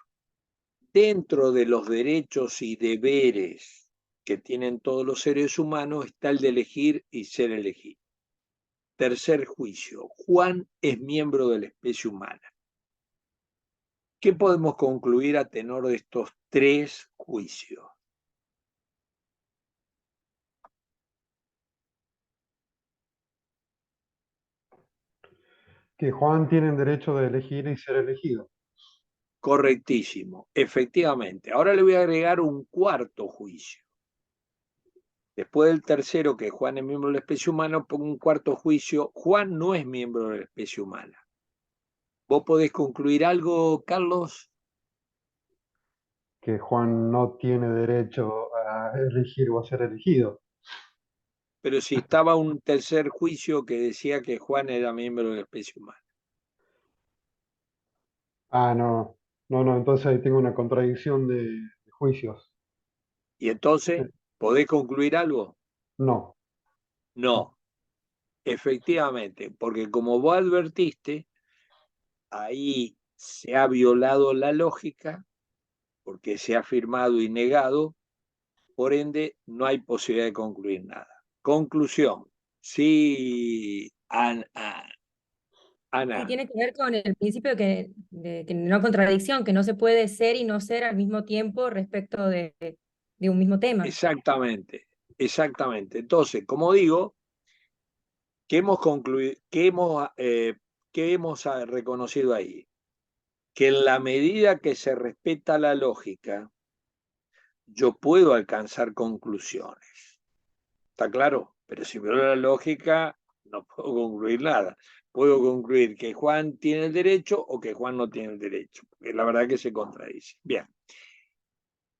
Dentro de los derechos y deberes que tienen todos los seres humanos está el de elegir y ser elegido. Tercer juicio. Juan es miembro de la especie humana. ¿Qué podemos concluir a tenor de estos tres juicios? Que Juan tiene derecho de elegir y ser elegido. Correctísimo, efectivamente. Ahora le voy a agregar un cuarto juicio. Después del tercero, que Juan es miembro de la especie humana, pongo un cuarto juicio. Juan no es miembro de la especie humana. ¿Vos podés concluir algo, Carlos? Que Juan no tiene derecho a elegir o a ser elegido. Pero si estaba un tercer juicio que decía que Juan era miembro de la especie humana. Ah, no. No, entonces ahí tengo una contradicción de juicios. ¿Y entonces podés concluir algo? No. No, efectivamente, porque como vos advertiste, ahí se ha violado la lógica, porque se ha afirmado y negado, por ende no hay posibilidad de concluir nada. Conclusión. Sí, Sí, Ana, tiene que ver con el principio de que no contradicción, que no se puede ser y no ser al mismo tiempo respecto de un mismo tema. exactamente, exactamente. Entonces, como digo, ¿qué hemos concluido, qué hemos reconocido ahí? Que en la medida que se respeta la lógica, yo puedo alcanzar conclusiones. ¿Está claro? Pero si veo la lógica, no puedo concluir nada. Puedo concluir que Juan tiene el derecho o que Juan no tiene el derecho, porque la verdad que se contradice. Bien.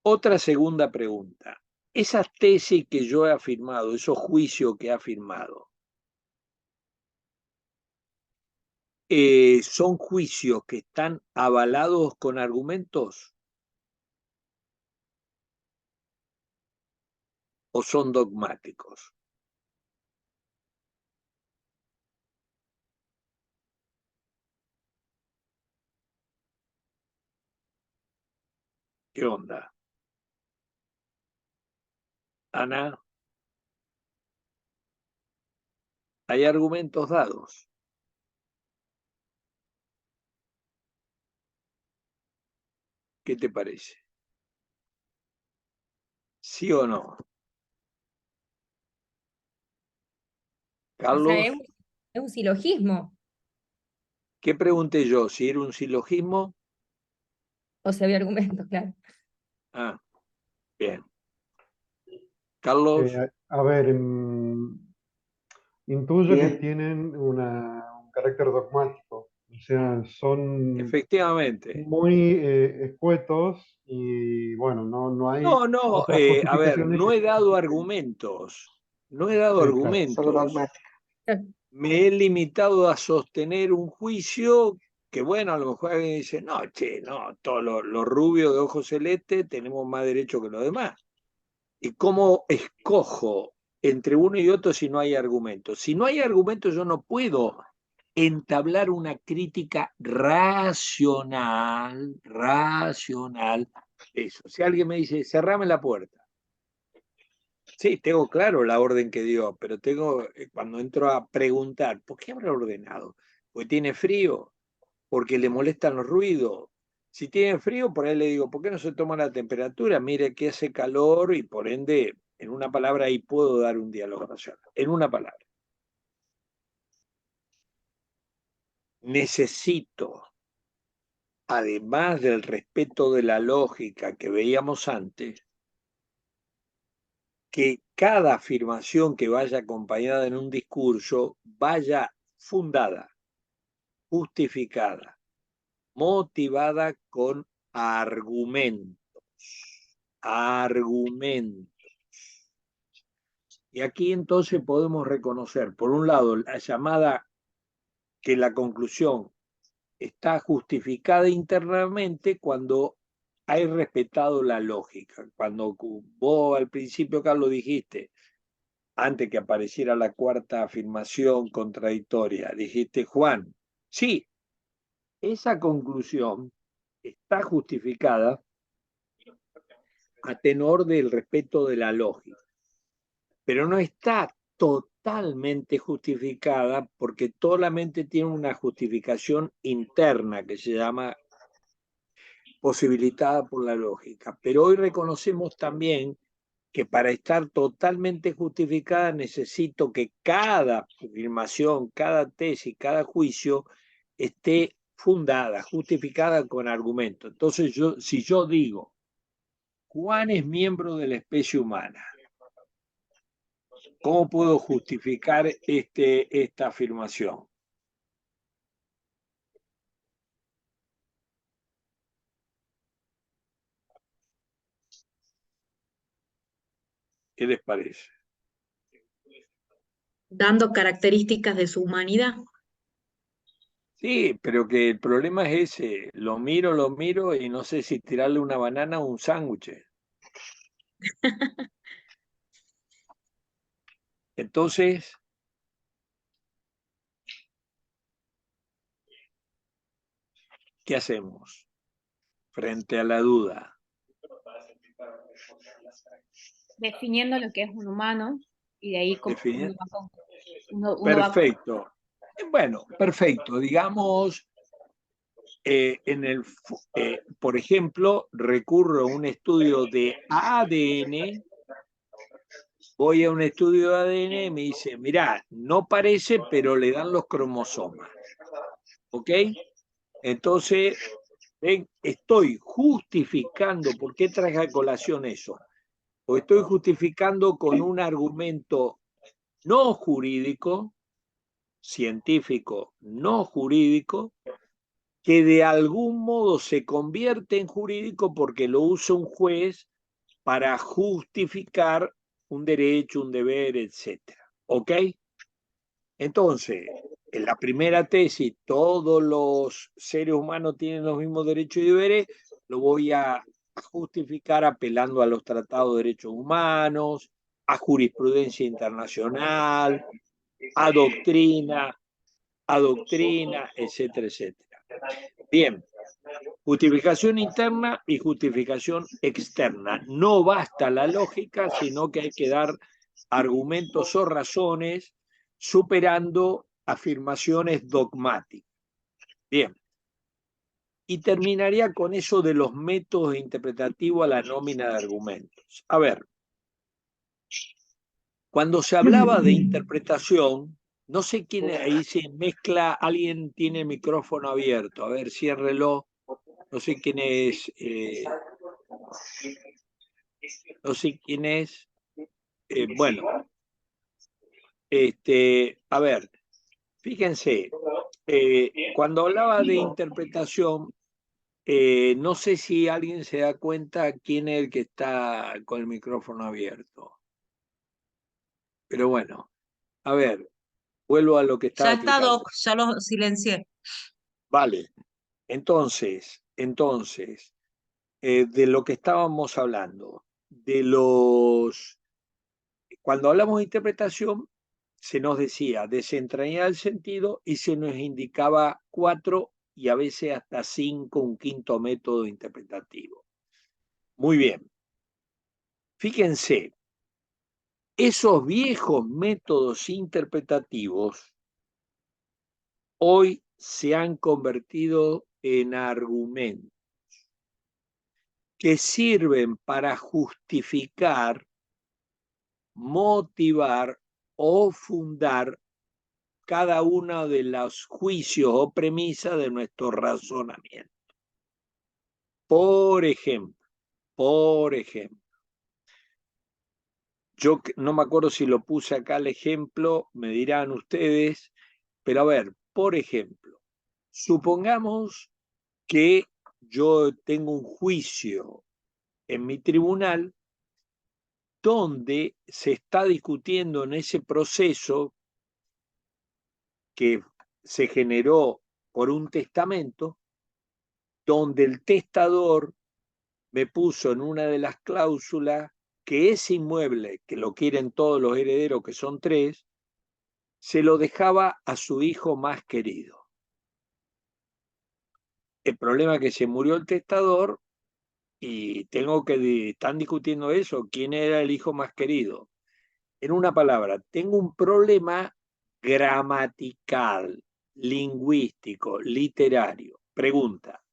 Otra segunda pregunta. Esas tesis que yo he afirmado, esos juicios que he afirmado, ¿son juicios que están avalados con argumentos o son dogmáticos? ¿Qué onda? Ana, hay argumentos dados. ¿Qué te parece? ¿Sí o no? O sea, Carlos, es un silogismo, ¿qué pregunté yo? ¿Si era un silogismo? o sea, había argumentos, claro. Ah, bien. Carlos, A ver, intuyo que Bien, tienen un carácter dogmático. O sea, son efectivamente. muy escuetos y bueno, no hay No, otras a ver, justificaciones no que he dado justifiquen. argumentos. No he dado Claro. solo argumentos. dogmática. Me he limitado a sostener un juicio que, bueno, a lo mejor alguien dice, no, che, no, todos los rubios de ojos celestes tenemos más derecho que los demás. ¿Y cómo escojo entre uno y otro si no hay argumentos? Si no hay argumentos, yo no puedo entablar una crítica racional. Eso. Si alguien me dice, cerrame la puerta. Sí, tengo claro la orden que dio, pero cuando entro a preguntar, ¿por qué habrá ordenado? Porque tiene frío, porque le molestan los ruidos. Si tiene frío, por ahí le digo, ¿por qué no se toma la temperatura? Mire que hace calor y por ende, en una palabra ahí puedo dar un diálogo racional. En una palabra. Necesito, además del respeto de la lógica que veíamos antes, que cada afirmación que vaya acompañada en un discurso vaya fundada, justificada, motivada con argumentos. Argumentos. Y aquí entonces podemos reconocer, por un lado, la llamada que la conclusión está justificada internamente cuando hay respetado la lógica. Cuando vos al principio, Carlos, dijiste, antes que apareciera la cuarta afirmación contradictoria, dijiste, Juan, sí, esa conclusión está justificada a tenor del respeto de la lógica, pero no está totalmente justificada porque solamente tiene una justificación interna que se llama posibilitada por la lógica. Pero hoy reconocemos también que para estar totalmente justificada necesito que cada afirmación, cada tesis, cada juicio esté fundada, justificada con argumento. Entonces, si yo digo, Juan es miembro de la especie humana, ¿cómo puedo justificar esta afirmación? ¿Qué les parece? Dando características de su humanidad. Sí, pero que el problema es ese. Lo miro y no sé si tirarle una banana o un sándwich. Entonces, ¿qué hacemos frente a la duda? Definiendo lo que es un humano y de ahí Definir. uno va... Perfecto. Bueno, perfecto. Digamos, por ejemplo, recurro a un estudio de ADN. Voy a un estudio de ADN y me dice, mirá, no parece, pero le dan los cromosomas. ¿Ok? Entonces, ven, estoy justificando, ¿por qué traje a colación eso? Porque estoy justificando con un argumento no jurídico, científico no jurídico, que de algún modo se convierte en jurídico porque lo usa un juez para justificar un derecho, un deber, etc. ¿Ok? Entonces, en la primera tesis, todos los seres humanos tienen los mismos derechos y deberes, lo voy a justificar apelando a los tratados de derechos humanos, a jurisprudencia internacional, a doctrina, etcétera, etcétera. Bien, justificación interna y justificación externa. No basta la lógica, sino que hay que dar argumentos o razones superando afirmaciones dogmáticas. Bien. Y terminaría con eso de los métodos interpretativos a la nómina de argumentos. A ver, cuando se hablaba de interpretación, no sé quién ahí se mezcla, alguien tiene el micrófono abierto, a ver, ciérrelo, no sé quién es, no sé quién es, bueno, a ver, fíjense, cuando hablaba de interpretación, no sé si alguien se da cuenta quién es el que está con el micrófono abierto, pero bueno, a ver, vuelvo a lo que estaba Ya está, explicando. Doc, ya lo silencié. Vale, entonces, de lo que estábamos hablando, cuando hablamos de interpretación, se nos decía desentrañar el sentido y se nos indicaba 4 y a veces hasta 5, un quinto método interpretativo. Muy bien. Fíjense, esos viejos métodos interpretativos hoy se han convertido en argumentos que sirven para justificar, motivar o fundar cada uno de los juicios o premisas de nuestro razonamiento. Por ejemplo, yo no me acuerdo si lo puse acá el ejemplo, me dirán ustedes, pero a ver, por ejemplo, supongamos que yo tengo un juicio en mi tribunal donde se está discutiendo en ese proceso que se generó por un testamento donde el testador me puso en una de las cláusulas que ese inmueble, que lo quieren todos los herederos, que son 3, se lo dejaba a su hijo más querido. El problema es que se murió el testador y están discutiendo eso, quién era el hijo más querido. En una palabra, tengo un problema gramatical, lingüístico, literario. Pregunta,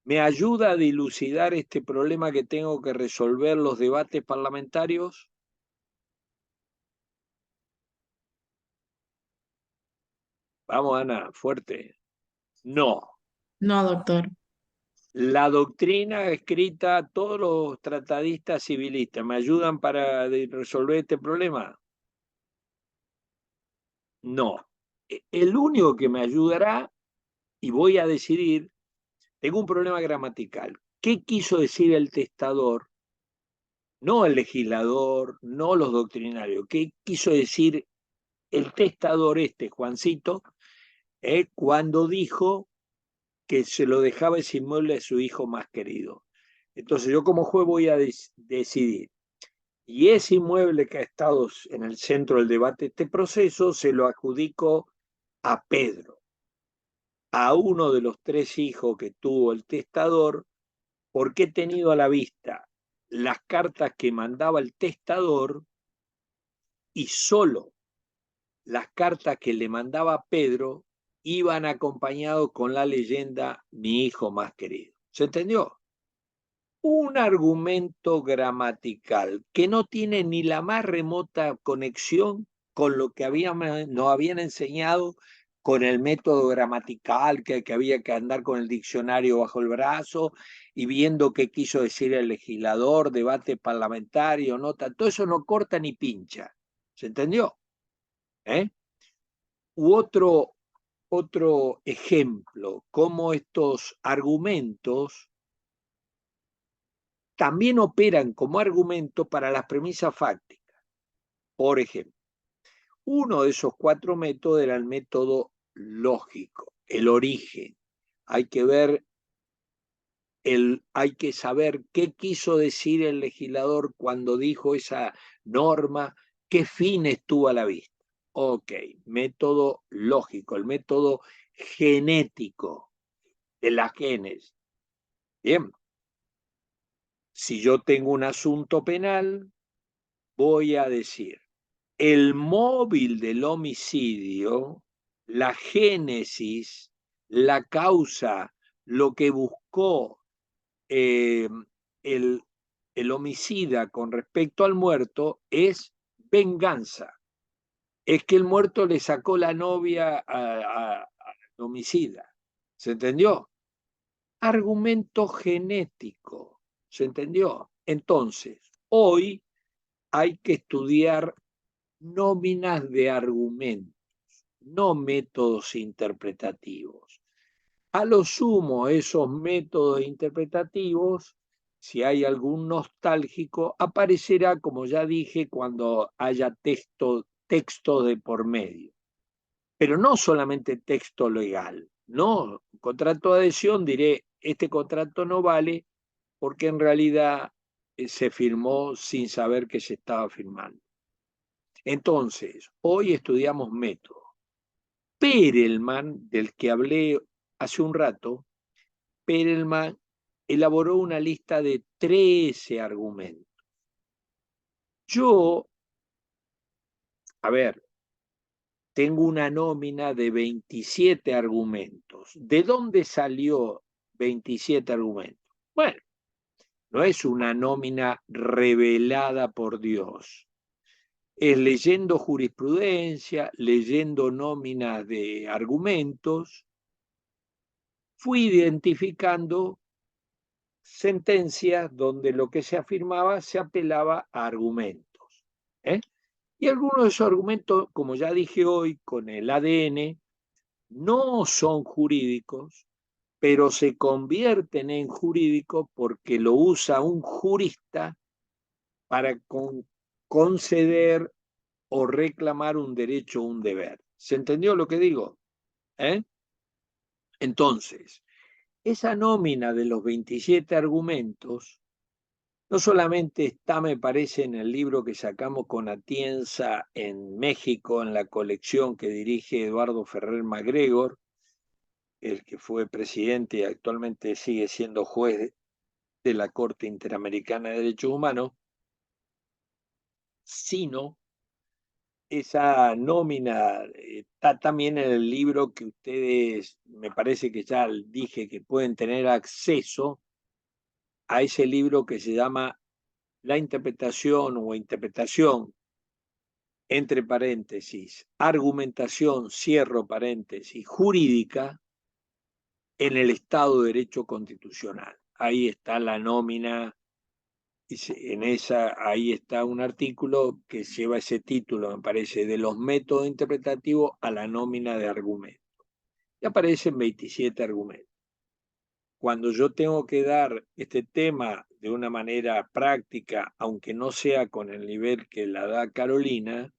¿me ayuda a dilucidar este problema que tengo que resolver los debates parlamentarios? Vamos, Ana, fuerte. No. No, doctor. La doctrina escrita, todos los tratadistas civilistas, ¿me ayudan para resolver este problema? No. El único que me ayudará, y voy a decidir, tengo un problema gramatical. ¿Qué quiso decir el testador? No el legislador, no los doctrinarios. ¿Qué quiso decir el testador Juancito, cuando dijo que se lo dejaba ese inmueble a su hijo más querido? Entonces yo como juez voy a decidir. Y ese inmueble que ha estado en el centro del debate de este proceso se lo adjudico a Pedro, a uno de los 3 hijos que tuvo el testador, porque he tenido a la vista las cartas que mandaba el testador y solo las cartas que le mandaba Pedro iban acompañados con la leyenda mi hijo más querido. ¿Se entendió? Un argumento gramatical que no tiene ni la más remota conexión con lo que nos habían enseñado con el método gramatical, que había que andar con el diccionario bajo el brazo y viendo qué quiso decir el legislador, debate parlamentario, nota, todo eso no corta ni pincha. ¿Se entendió? U otro ejemplo, cómo estos argumentos también operan como argumento para las premisas fácticas. Por ejemplo, uno de esos 4 métodos era el método lógico, el origen. Hay que saber qué quiso decir el legislador cuando dijo esa norma, qué fines tuvo a la vista. Ok, método lógico, el método genético de las genes. Bien, si yo tengo un asunto penal, voy a decir, el móvil del homicidio, la génesis, la causa, lo que buscó el, el homicida con respecto al muerto es venganza. Es que el muerto le sacó la novia al homicida. ¿Se entendió? Argumento genético. ¿Se entendió? Entonces, hoy hay que estudiar nóminas de argumentos, no métodos interpretativos. A lo sumo, esos métodos interpretativos, si hay algún nostálgico, aparecerá, como ya dije, cuando haya texto de por medio. Pero no solamente texto legal, no. Contrato de adhesión, diré, este contrato no vale porque en realidad se firmó sin saber que se estaba firmando. Entonces, hoy estudiamos método. Perelman, del que hablé hace un rato, Perelman elaboró una lista de 13 argumentos. Yo, tengo una nómina de 27 argumentos. ¿De dónde salió 27 argumentos? Bueno, no es una nómina revelada por Dios. Es leyendo jurisprudencia, leyendo nóminas de argumentos, fui identificando sentencias donde lo que se afirmaba se apelaba a argumentos. Y algunos de esos argumentos, como ya dije hoy, con el ADN, no son jurídicos, pero se convierten en jurídicos porque lo usa un jurista para conceder o reclamar un derecho o un deber. ¿Se entendió lo que digo? Entonces, esa nómina de los 27 argumentos no solamente está, me parece, en el libro que sacamos con Atienza en México, en la colección que dirige Eduardo Ferrer MacGregor, el que fue presidente y actualmente sigue siendo juez de la Corte Interamericana de Derechos Humanos, sino esa nómina está también en el libro que ustedes, me parece que ya dije que pueden tener acceso a ese libro que se llama La interpretación o interpretación, entre paréntesis, argumentación, cierro paréntesis, jurídica en el Estado de Derecho Constitucional. Ahí está la nómina. Ahí está un artículo que lleva ese título, me parece, de los métodos interpretativos a la nómina de argumentos. Y aparecen 27 argumentos. Cuando yo tengo que dar este tema de una manera práctica, aunque no sea con el nivel que la da Carolina,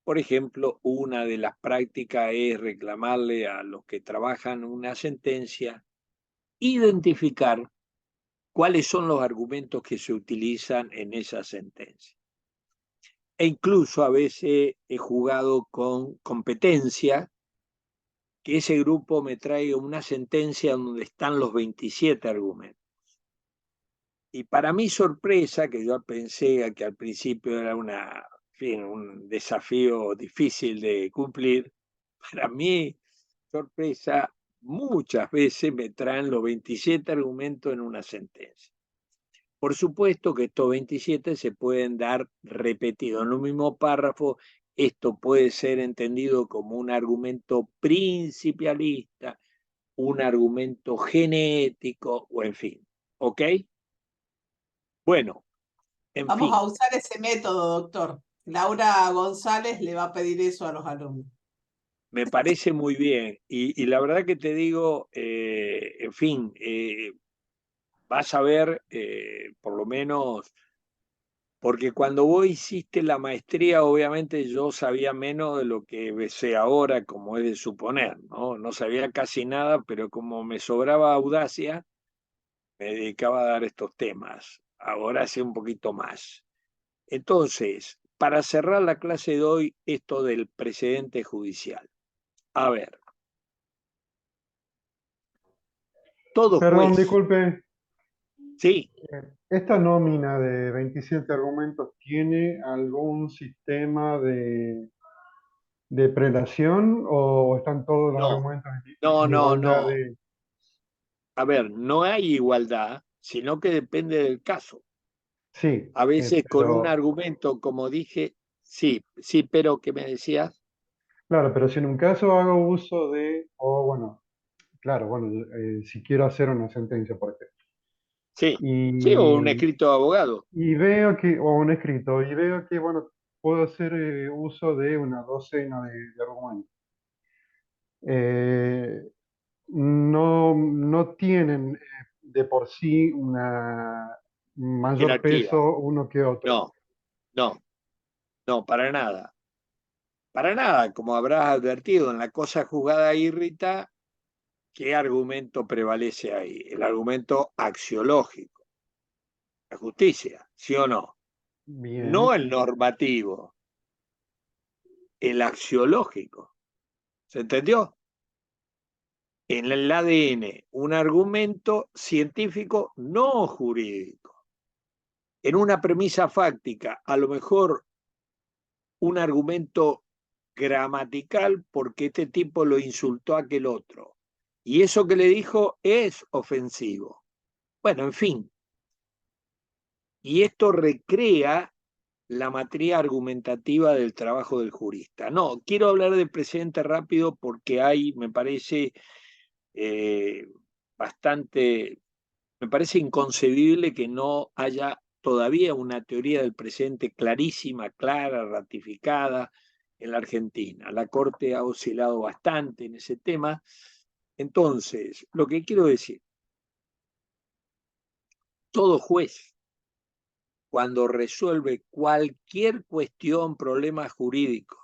por ejemplo, una de las prácticas es reclamarle a los que trabajan una sentencia, identificar cuáles son los argumentos que se utilizan en esa sentencia. E incluso a veces he jugado con competencia, que ese grupo me traiga una sentencia donde están los 27 argumentos. Y para mi sorpresa, que yo pensé que al principio era un desafío difícil de cumplir, para mi sorpresa, muchas veces me traen los 27 argumentos en una sentencia. Por supuesto que estos 27 se pueden dar repetidos en un mismo párrafo. Esto puede ser entendido como un argumento principialista, un argumento genético, o en fin. ¿Ok? Bueno, en Vamos fin, a usar ese método, doctor. Laura González le va a pedir eso a los alumnos. me parece muy bien. Y la verdad que te digo, en fin, vas a ver, por lo menos, porque cuando vos hiciste la maestría, obviamente yo sabía menos de lo que sé ahora, como es de suponer, ¿no? No sabía casi nada, pero como me sobraba audacia, me dedicaba a dar estos temas. Ahora sé un poquito más. Entonces, para cerrar la clase de hoy, esto del precedente judicial. A ver, todo Perdón, juez, disculpe. sí, ¿Esta nómina de 27 argumentos tiene algún sistema de prelación o están todos los no, argumentos no, en no, igualdad no. de... A ver, no hay igualdad, sino que depende del caso. Sí, A veces con un pero argumento, como dije, sí, sí, pero ¿qué me decías? claro, pero si en un caso hago uso de, o bueno, claro, bueno, si quiero hacer una sentencia, por ejemplo, Sí, sí, o un y, escrito de abogado. y veo que, o un escrito, y veo que, bueno, puedo hacer uso de una docena de argumentos. Eh, no tienen de por sí una mayor Jerarquía. peso uno que otro. No, no, no, para nada. Para nada, como habrás advertido, en la cosa juzgada irrita, ¿qué argumento prevalece ahí? El argumento axiológico, la justicia, ¿sí o no? No Bien, el normativo, el axiológico. ¿Se entendió? En el ADN, un argumento científico no jurídico. En una premisa fáctica, a lo mejor un argumento gramatical porque este tipo lo insultó a aquel otro. Y eso que le dijo es ofensivo. Bueno, en fin. Y esto recrea la materia argumentativa del trabajo del jurista. No, quiero hablar del precedente rápido porque hay, me parece, eh, bastante, me parece inconcebible que no haya todavía una teoría del presente clarísima, clara, ratificada en la Argentina. La Corte ha oscilado bastante en ese tema. Entonces, lo que quiero decir, todo juez, cuando resuelve cualquier cuestión, problema jurídico,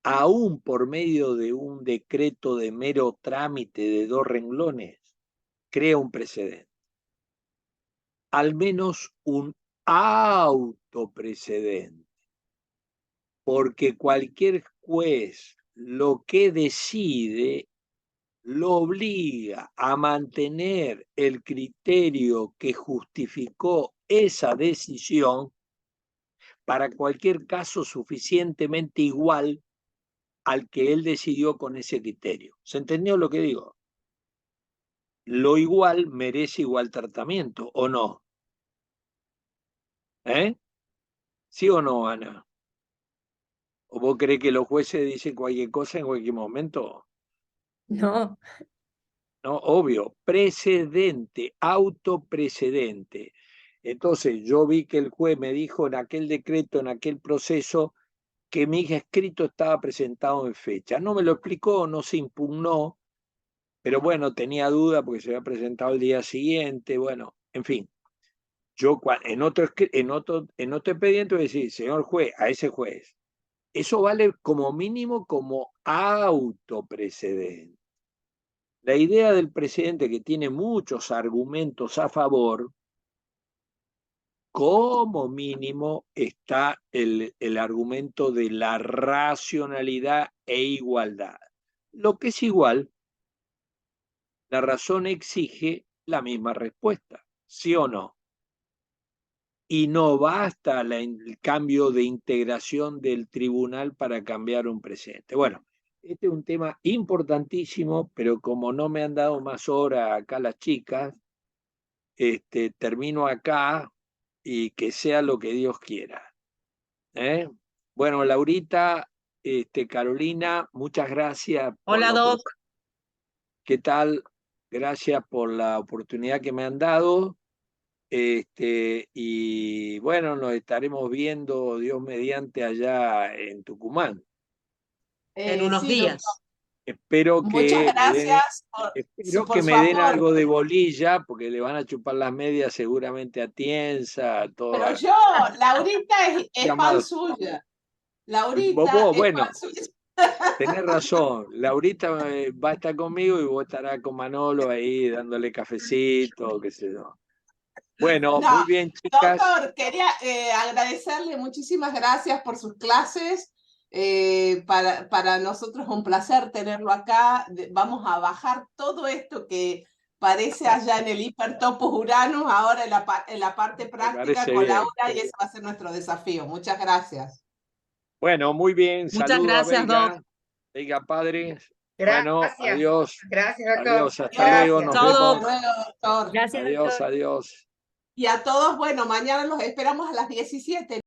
aún por medio de un decreto de mero trámite de 2 renglones, crea un precedente. Al menos un autoprecedente. Porque cualquier juez lo que decide lo obliga a mantener el criterio que justificó esa decisión para cualquier caso suficientemente igual al que él decidió con ese criterio. ¿Se entendió lo que digo? Lo igual merece igual tratamiento, ¿o no? ¿Sí o no, Ana? ¿O vos creés que los jueces dicen cualquier cosa en cualquier momento? No, No, obvio, precedente, autoprecedente. Entonces yo vi que el juez me dijo en aquel decreto, en aquel proceso, que mi escrito estaba presentado en fecha. No me lo explicó, no se impugnó, pero bueno, tenía duda porque se había presentado el día siguiente, bueno, en fin. Yo en otro expediente voy a decir, señor juez, a ese juez, eso vale como mínimo como autoprecedente. La idea del precedente, que tiene muchos argumentos a favor, como mínimo está el argumento de la racionalidad e igualdad. Lo que es igual, la razón exige la misma respuesta, ¿sí o no? Y no basta el cambio de integración del tribunal para cambiar un precedente. Bueno, este es un tema importantísimo, pero como no me han dado más horas acá las chicas, termino acá y que sea lo que Dios quiera. Bueno, Laurita, Carolina, muchas gracias por Hola, la Doc. ¿Qué tal? Gracias por la oportunidad que me han dado. Y bueno, nos estaremos viendo, Dios mediante, allá en Tucumán. En unos Sí, doctor. días. Espero Muchas que gracias por su me den algo aporte. de bolilla, porque le van a chupar las medias seguramente a Tienza, a Pero todas. Laurita es fan Llamadas. suya. Laurita es Bueno, fan suya. tenés razón. Laurita va a estar conmigo y vos estarás con Manolo ahí dándole cafecito, qué sé yo. Bueno, No, muy bien, chicas. doctor, quería agradecerle muchísimas gracias por sus clases. Para nosotros es un placer tenerlo acá. Vamos a bajar todo esto que parece allá en el hipertopos Uranus, ahora en la parte práctica parece con bien. Laura, y ese va a ser nuestro desafío. Muchas gracias. Bueno, muy bien. Muchas Saludo gracias, a Veiga. Veiga, padre. Bueno, Gracias. adiós. Gracias, doctor. Adiós, hasta Gracias. luego. Nos Chao, vemos. Doc. Hasta luego, doctor. gracias, Adiós, doctor. adiós. Y a todos, bueno, mañana los esperamos a las 17.